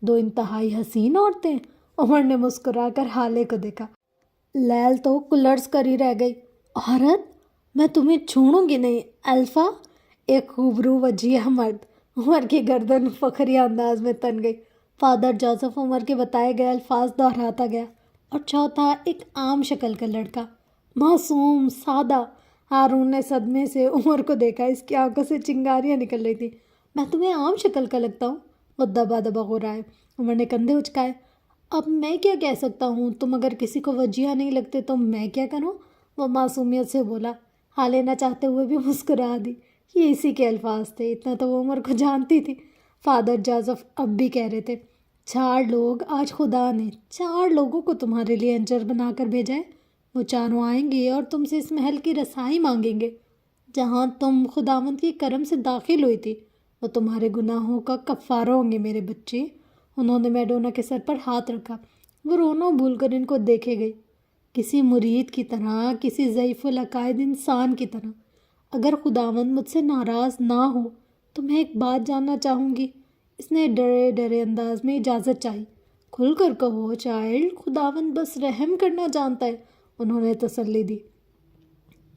2 انتہائی حسین عورتیں۔ عمر نے مسکرا کر حالے کو دیکھا۔ لیل تو کلرز کر ہی رہ گئی۔ عورت؟ میں تمہیں چھوڑوں گی نہیں الفا، ایک خوبرو وجیہ مرد۔ عمر کی گردن فخریہ انداز میں تن گئی۔ فادر جوزف عمر کے بتائے گئے الفاظ دہراتا گیا۔ اور چوتھا، ایک عام شکل کا لڑکا، معصوم، سادہ۔ ہارون نے صدمے سے عمر کو دیکھا، اس کی آنکھوں سے چنگاریاں نکل رہی تھیں۔ میں تمہیں عام شکل کا لگتا ہوں؟ وہ دبا دبا غرائے۔ عمر نے کندھے اچکائے۔ اب میں کیا کہہ سکتا ہوں؟ تم اگر کسی کو وجیہ نہیں لگتے تو میں کیا کروں؟ وہ معصومیت سے بولا۔ حالے نہ چاہتے ہوئے بھی مسکرا دی۔ یہ اسی کے الفاظ تھے، اتنا تو وہ عمر کو جانتی تھی۔ فادر جوزف اب بھی کہہ رہے تھے، 4 لوگ، آج خدا نے 4 لوگوں کو تمہارے لیے انجر بنا کر بھیجا ہے۔ وہ چاروں آئیں گے اور تم سے اس محل کی رسائی مانگیں گے جہاں تم خداوند کی کرم سے داخل ہوئی تھی۔ وہ تمہارے گناہوں کا کفارہ ہوں گے میرے بچے۔ انہوں نے میڈونا کے سر پر ہاتھ رکھا۔ وہ رونا بھول کر ان کو دیکھے گئی، کسی مرید کی طرح، کسی ضعیف العقائد انسان کی طرح۔ اگر خداوند مجھ سے ناراض نہ ہو تو میں ایک بات جاننا چاہوں گی۔ اس نے ڈرے ڈرے انداز میں اجازت چاہی۔ کھل کر کہو چائلڈ، خداوند بس رحم کرنا جانتا ہے، انہوں نے تسلی دی۔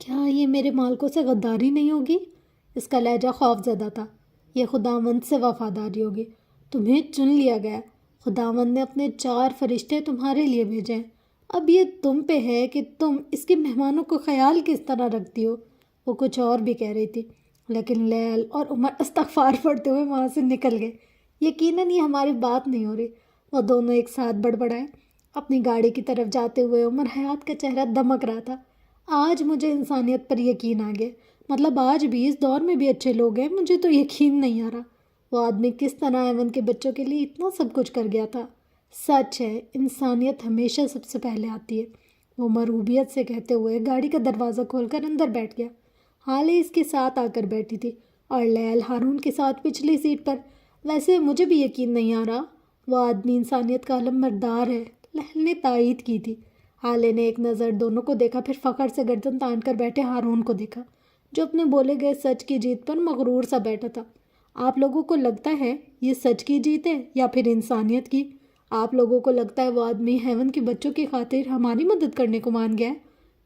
کیا یہ میرے مالکوں سے غداری نہیں ہوگی؟ اس کا لہجہ خوف زدہ تھا۔ یہ خداوند سے وفاداری ہوگی، تمہیں چن لیا گیا، خداوند نے اپنے 4 فرشتے تمہارے لیے بھیجے ہیں۔ اب یہ تم پہ ہے کہ تم اس کے مہمانوں کو خیال کس طرح رکھتی ہو۔ وہ کچھ اور بھی کہہ رہی تھی، لیکن لیل اور عمر استغفار پڑھتے ہوئے وہاں سے نکل گئے۔ یقیناً یہ ہماری بات نہیں ہو رہی، وہ دونوں ایک ساتھ بڑبڑائے۔ اپنی گاڑی کی طرف جاتے ہوئے عمر حیات کا چہرہ دمک رہا تھا۔ آج مجھے انسانیت پر یقین آ گیا، مطلب آج بھی اس دور میں بھی اچھے لوگ ہیں، مجھے تو یقین نہیں آ رہا وہ آدمی کس طرح ایون کے بچوں کے لیے اتنا سب کچھ کر گیا تھا۔ سچ ہے، انسانیت ہمیشہ سب سے پہلے آتی ہے، وہ مرغوبیت سے کہتے ہوئے گاڑی کا دروازہ کھول کر اندر بیٹھ گیا۔ حالے اس کے ساتھ آ کر بیٹھی تھی اور لیل ہارون کے ساتھ پچھلی سیٹ پر۔ ویسے مجھے بھی یقین نہیں آ رہا وہ آدمی انسانیت کا علم بردار ہے، لیل نے تائید کی تھی۔ حالے نے ایک نظر دونوں کو دیکھا، پھر فخر سے گردن تان کر بیٹھے ہارون کو دیکھا جو اپنے بولے گئے سچ کی جیت پر مغرور سا بیٹھا تھا۔ آپ لوگوں کو لگتا ہے یہ سچ کی جیت ہے یا پھر انسانیت کی؟ آپ لوگوں کو لگتا ہے وہ آدمی ہیون کے بچوں کی خاطر ہماری مدد کرنے کو مان گیا ہے؟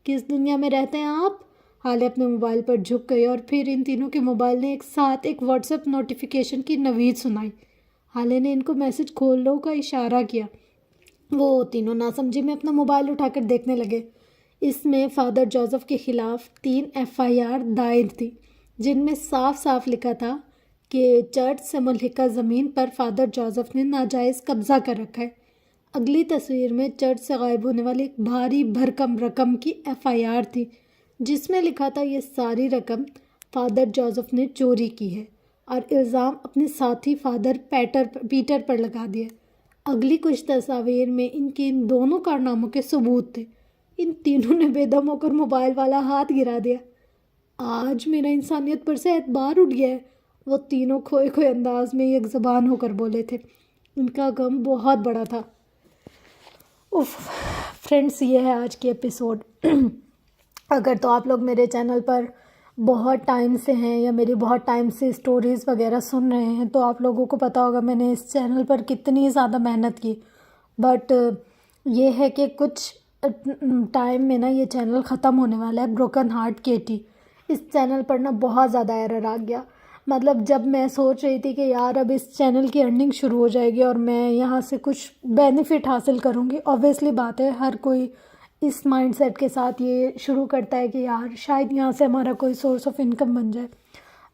کس دنیا میں رہتے ہیں آپ؟ حالے اپنے موبائل پر جھک گئی اور پھر ان تینوں کے موبائل نے ایک ساتھ ایک واٹس ایپ نوٹیفیکیشن کی نوید سنائی۔ حالے نے ان کو میسج کھول لو کا اشارہ کیا۔ وہ تینوں ناسمجھی میں اپنا موبائل اٹھا کر دیکھنے لگے۔ اس میں فادر جوزف کے خلاف 3 FIR دائر تھی، جن میں صاف صاف لکھا تھا کہ چرچ سے ملحقہ زمین پر فادر جوزف نے ناجائز قبضہ کر رکھا ہے۔ اگلی تصویر میں چرچ سے غائب ہونے والی ایک بھاری بھرکم رقم کی FIR تھی، جس میں لکھا تھا یہ ساری رقم فادر جوزف نے چوری کی ہے اور الزام اپنے ساتھی فادر پیٹر پر لگا دیا۔ اگلی کچھ تصاویر میں ان کے ان دونوں کارناموں کے ثبوت تھے۔ ان تینوں نے بے دم ہو کر موبائل والا ہاتھ گرا دیا۔ آج میرا انسانیت پر سے اعتبار اٹھ گیا ہے، وہ تینوں کھوئے کھوئے انداز میں یک زبان ہو کر بولے تھے۔ ان کا غم بہت بڑا تھا۔ فرینڈس، یہ ہے آج کی ایپیسوڈ۔ اگر تو آپ لوگ میرے چینل پر بہت ٹائم سے ہیں یا میری بہت ٹائم سے سٹوریز وغیرہ سن رہے ہیں تو آپ لوگوں کو پتہ ہوگا میں نے اس چینل پر کتنی زیادہ محنت کی، بٹ یہ ہے کہ کچھ ٹائم میں نا یہ چینل ختم ہونے والا ہے۔ بروکن ہارٹ کیٹی، اس چینل پر نا بہت زیادہ ایرر آ گیا۔ مطلب جب میں سوچ رہی تھی کہ یار اب اس چینل کی ارننگ شروع ہو جائے گی اور میں یہاں سے کچھ بینیفٹ حاصل کروں گی، اوبویسلی بات ہے ہر کوئی اس مائنڈ سیٹ کے ساتھ یہ شروع کرتا ہے کہ یار شاید یہاں سے ہمارا کوئی سورس آف انکم بن جائے،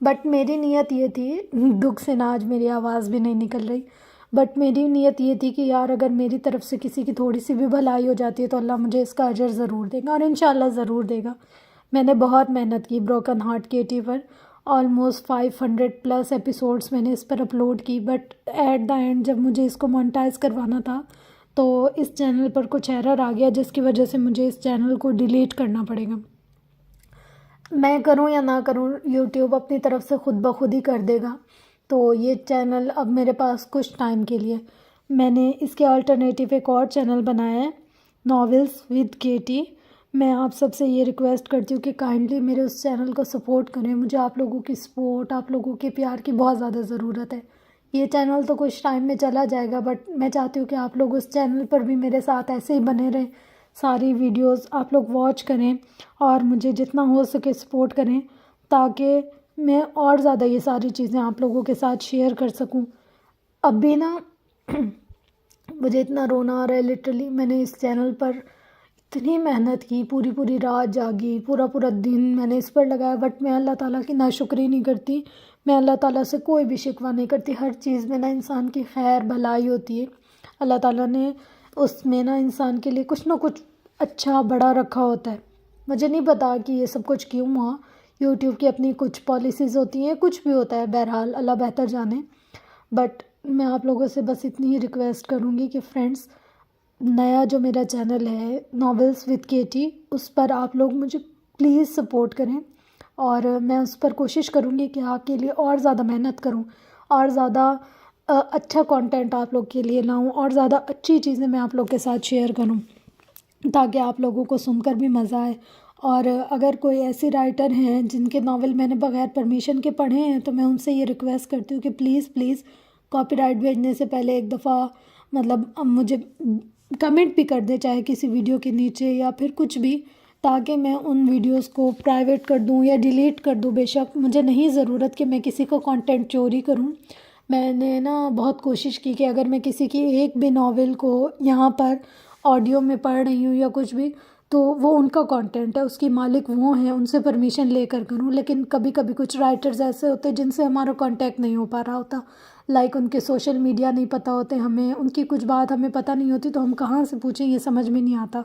بٹ میری نیت یہ تھی، دکھ سے نا آج میری آواز بھی نہیں نکل رہی، بٹ میری نیت یہ تھی کہ یار اگر میری طرف سے کسی کی تھوڑی سی بھی بھلائی ہو جاتی ہے تو اللہ مجھے اس کا اجر ضرور دے گا، اور انشاءاللہ ضرور دے گا۔ میں نے بہت محنت کی بروکن ہارٹ کیٹی پر، آلموسٹ 500+ ایپیسوڈس میں نے اس پر اپلوڈ کی، بٹ ایٹ دا اینڈ جب مجھے اس کو مونٹائز کروانا تھا تو اس چینل پر کچھ ایرر آ گیا جس کی وجہ سے مجھے اس چینل کو ڈیلیٹ کرنا پڑے گا۔ میں کروں یا نہ کروں، یوٹیوب اپنی طرف سے خود بخود ہی کر دے گا، تو یہ چینل اب میرے پاس کچھ ٹائم کے لیے۔ میں نے اس کے آلٹرنیٹیو ایک اور چینل بنایا ہے، ناولز ود کیٹی۔ میں آپ سب سے یہ ریکویسٹ کرتی ہوں کہ کائنڈلی میرے اس چینل کو سپورٹ کریں۔ مجھے آپ لوگوں کی سپورٹ، آپ لوگوں کے پیار کی بہت زیادہ ضرورت ہے۔ یہ چینل تو کچھ ٹائم میں چلا جائے گا، بٹ میں چاہتی ہوں کہ آپ لوگ اس چینل پر بھی میرے ساتھ ایسے ہی بنے رہیں، ساری ویڈیوز آپ لوگ واچ کریں اور مجھے جتنا ہو سکے سپورٹ کریں تاکہ میں اور زیادہ یہ ساری چیزیں آپ لوگوں کے ساتھ شیئر کر سکوں۔ اب بھی نا مجھے اتنا رونا آ رہا ہے، لٹرلی میں نے اس چینل پر اتنی محنت کی، پوری رات جاگی، پورا دن میں نے اس پر لگایا، بٹ میں اللہ تعالیٰ کی ناشکری نہیں کرتی، میں اللہ تعالیٰ سے کوئی بھی شکوہ نہیں کرتی۔ ہر چیز میں نا انسان کی خیر بھلائی ہوتی ہے، اللہ تعالیٰ نے اس میں نا انسان کے لیے کچھ نہ کچھ اچھا بڑا رکھا ہوتا ہے۔ مجھے نہیں پتا کہ یہ سب کچھ کیوں ہوا، یوٹیوب کی اپنی کچھ پالیسیز ہوتی ہیں، کچھ بھی ہوتا ہے، بہرحال اللہ بہتر جانے، بٹ میں آپ لوگوں سے بس اتنی ہی ریکویسٹ کروں گی کہ فرینڈس، نیا جو میرا چینل ہے ناولز ود کیٹی، اس پر آپ لوگ مجھے پلیز سپورٹ کریں، اور میں اس پر کوشش کروں گی کہ آپ کے لیے اور زیادہ محنت کروں، اور زیادہ اچھا کنٹینٹ آپ لوگ کے لیے لاؤں، اور زیادہ اچھی چیزیں میں آپ لوگ کے ساتھ شیئر کروں تاکہ آپ لوگوں کو سن کر بھی مزہ آئے۔ اور اگر کوئی ایسی رائٹر ہیں جن کے ناول میں نے بغیر پرمیشن کے پڑھے ہیں تو میں ان سے یہ ریکویسٹ کرتی ہوں کہ پلیز کاپی رائٹ بھیجنے سے پہلے ایک دفعہ مطلب مجھے کمنٹ بھی کر دیں، چاہے کسی ویڈیو کے نیچے یا پھر کچھ بھی، تاکہ میں ان ویڈیوز کو پرائیویٹ کر دوں یا ڈیلیٹ کر دوں۔ بے شک مجھے نہیں ضرورت کہ میں کسی کو کانٹینٹ چوری کروں۔ میں نے نا بہت کوشش کی کہ اگر میں کسی کی ایک بھی ناول کو یہاں پر آڈیو میں پڑھ رہی ہوں یا کچھ بھی تو وہ ان کا کانٹینٹ ہے، اس کی مالک وہ ہیں، ان سے پرمیشن لے کر کروں، لیکن کبھی کچھ رائٹرز ایسے ہوتے ہیں جن سے ہمارا کانٹیکٹ نہیں ہو پا رہا ہوتا، لائک ان کے سوشل میڈیا نہیں پتہ ہوتے ہمیں، ان کی کچھ بات ہمیں پتہ نہیں ہوتی تو ہم کہاں سے پوچھیں، یہ سمجھ میں نہیں آتا،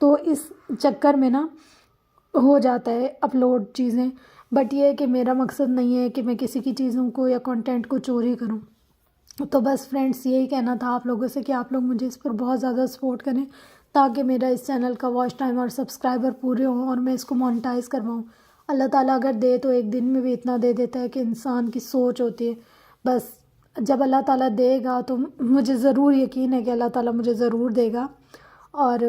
تو اس چکر میں نا ہو جاتا ہے اپلوڈ چیزیں، بٹ یہ ہے کہ میرا مقصد نہیں ہے کہ میں کسی کی چیزوں کو یا کنٹینٹ کو چوری کروں. تو بس فرینڈس یہی کہنا تھا آپ لوگوں سے کہ آپ لوگ مجھے اس پر بہت زیادہ سپورٹ کریں تاکہ میرا اس چینل کا واچ ٹائم اور سبسکرائبر پورے ہوں اور میں اس کو مونیٹائز کرواؤں. اللہ تعالیٰ اگر دے تو ایک دن میں بھی اتنا دے دیتا ہے کہ انسان کی سوچ ہوتی ہے. بس جب اللہ تعالیٰ دے گا تو مجھے ضرور یقین ہے کہ اللہ تعالیٰ مجھے ضرور دے گا. اور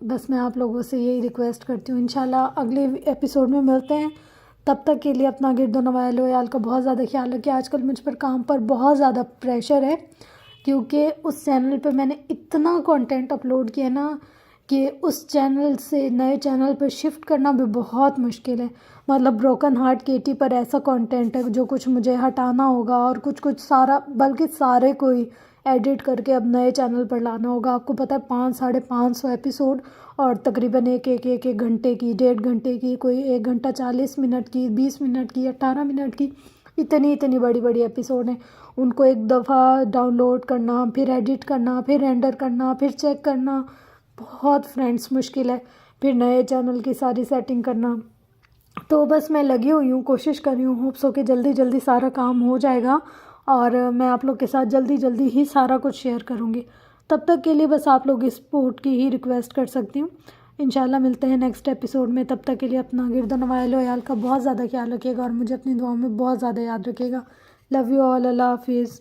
بس میں آپ لوگوں سے یہی ریکویسٹ کرتی ہوں. انشاءاللہ اگلے ایپیسوڈ میں ملتے ہیں. تب تک کے لیے اپنا گرد و نواح و عیال کا بہت زیادہ خیال رکھیں. آج کل مجھ پر کام پر بہت زیادہ پریشر ہے کیونکہ اس چینل پہ میں نے اتنا کنٹینٹ اپلوڈ کیا نا کہ اس چینل سے نئے چینل پہ شفٹ کرنا بھی بہت مشکل ہے. مطلب بروکن ہارٹ کیٹی پر ایسا کنٹینٹ ہے جو کچھ مجھے ہٹانا ہوگا اور کچھ سارا بلکہ سارے کوئی ایڈٹ کر کے اب نئے چینل پر لانا ہوگا. آپ کو پتہ ہے 500-550 ایپیسوڈ اور تقریباً ایک گھنٹے کی 1.5 گھنٹے کی, کوئی 1 گھنٹہ 40 منٹ کی, 20 منٹ کی, 18 منٹ کی, اتنی بڑی ایپیسوڈ ہیں. ان کو ایک دفعہ ڈاؤن لوڈ کرنا, پھر ایڈٹ کرنا, پھر رینڈر کرنا, پھر چیک کرنا, بہت فرینڈس مشکل ہے. پھر نئے چینل کی ساری سیٹنگ کرنا. تو بس میں لگی ہوئی ہوں, کوشش کر رہی ہوں, ہوپ سو کہ جلدی سارا کام ہو جائے گا اور میں آپ لوگ کے ساتھ جلدی ہی سارا کچھ شیئر کروں گی. تب تک کے لیے بس آپ لوگ اس سپورٹ کی ہی ریکویسٹ کر سکتی ہوں. انشاءاللہ ملتے ہیں نیکسٹ ایپیسوڈ میں. تب تک کے لیے اپنا گرد و نواح و عیال کا بہت زیادہ خیال رکھیے گا اور مجھے اپنی دعاؤں میں بہت زیادہ یاد رکھیے گا. Love you all. اللہ حافظ.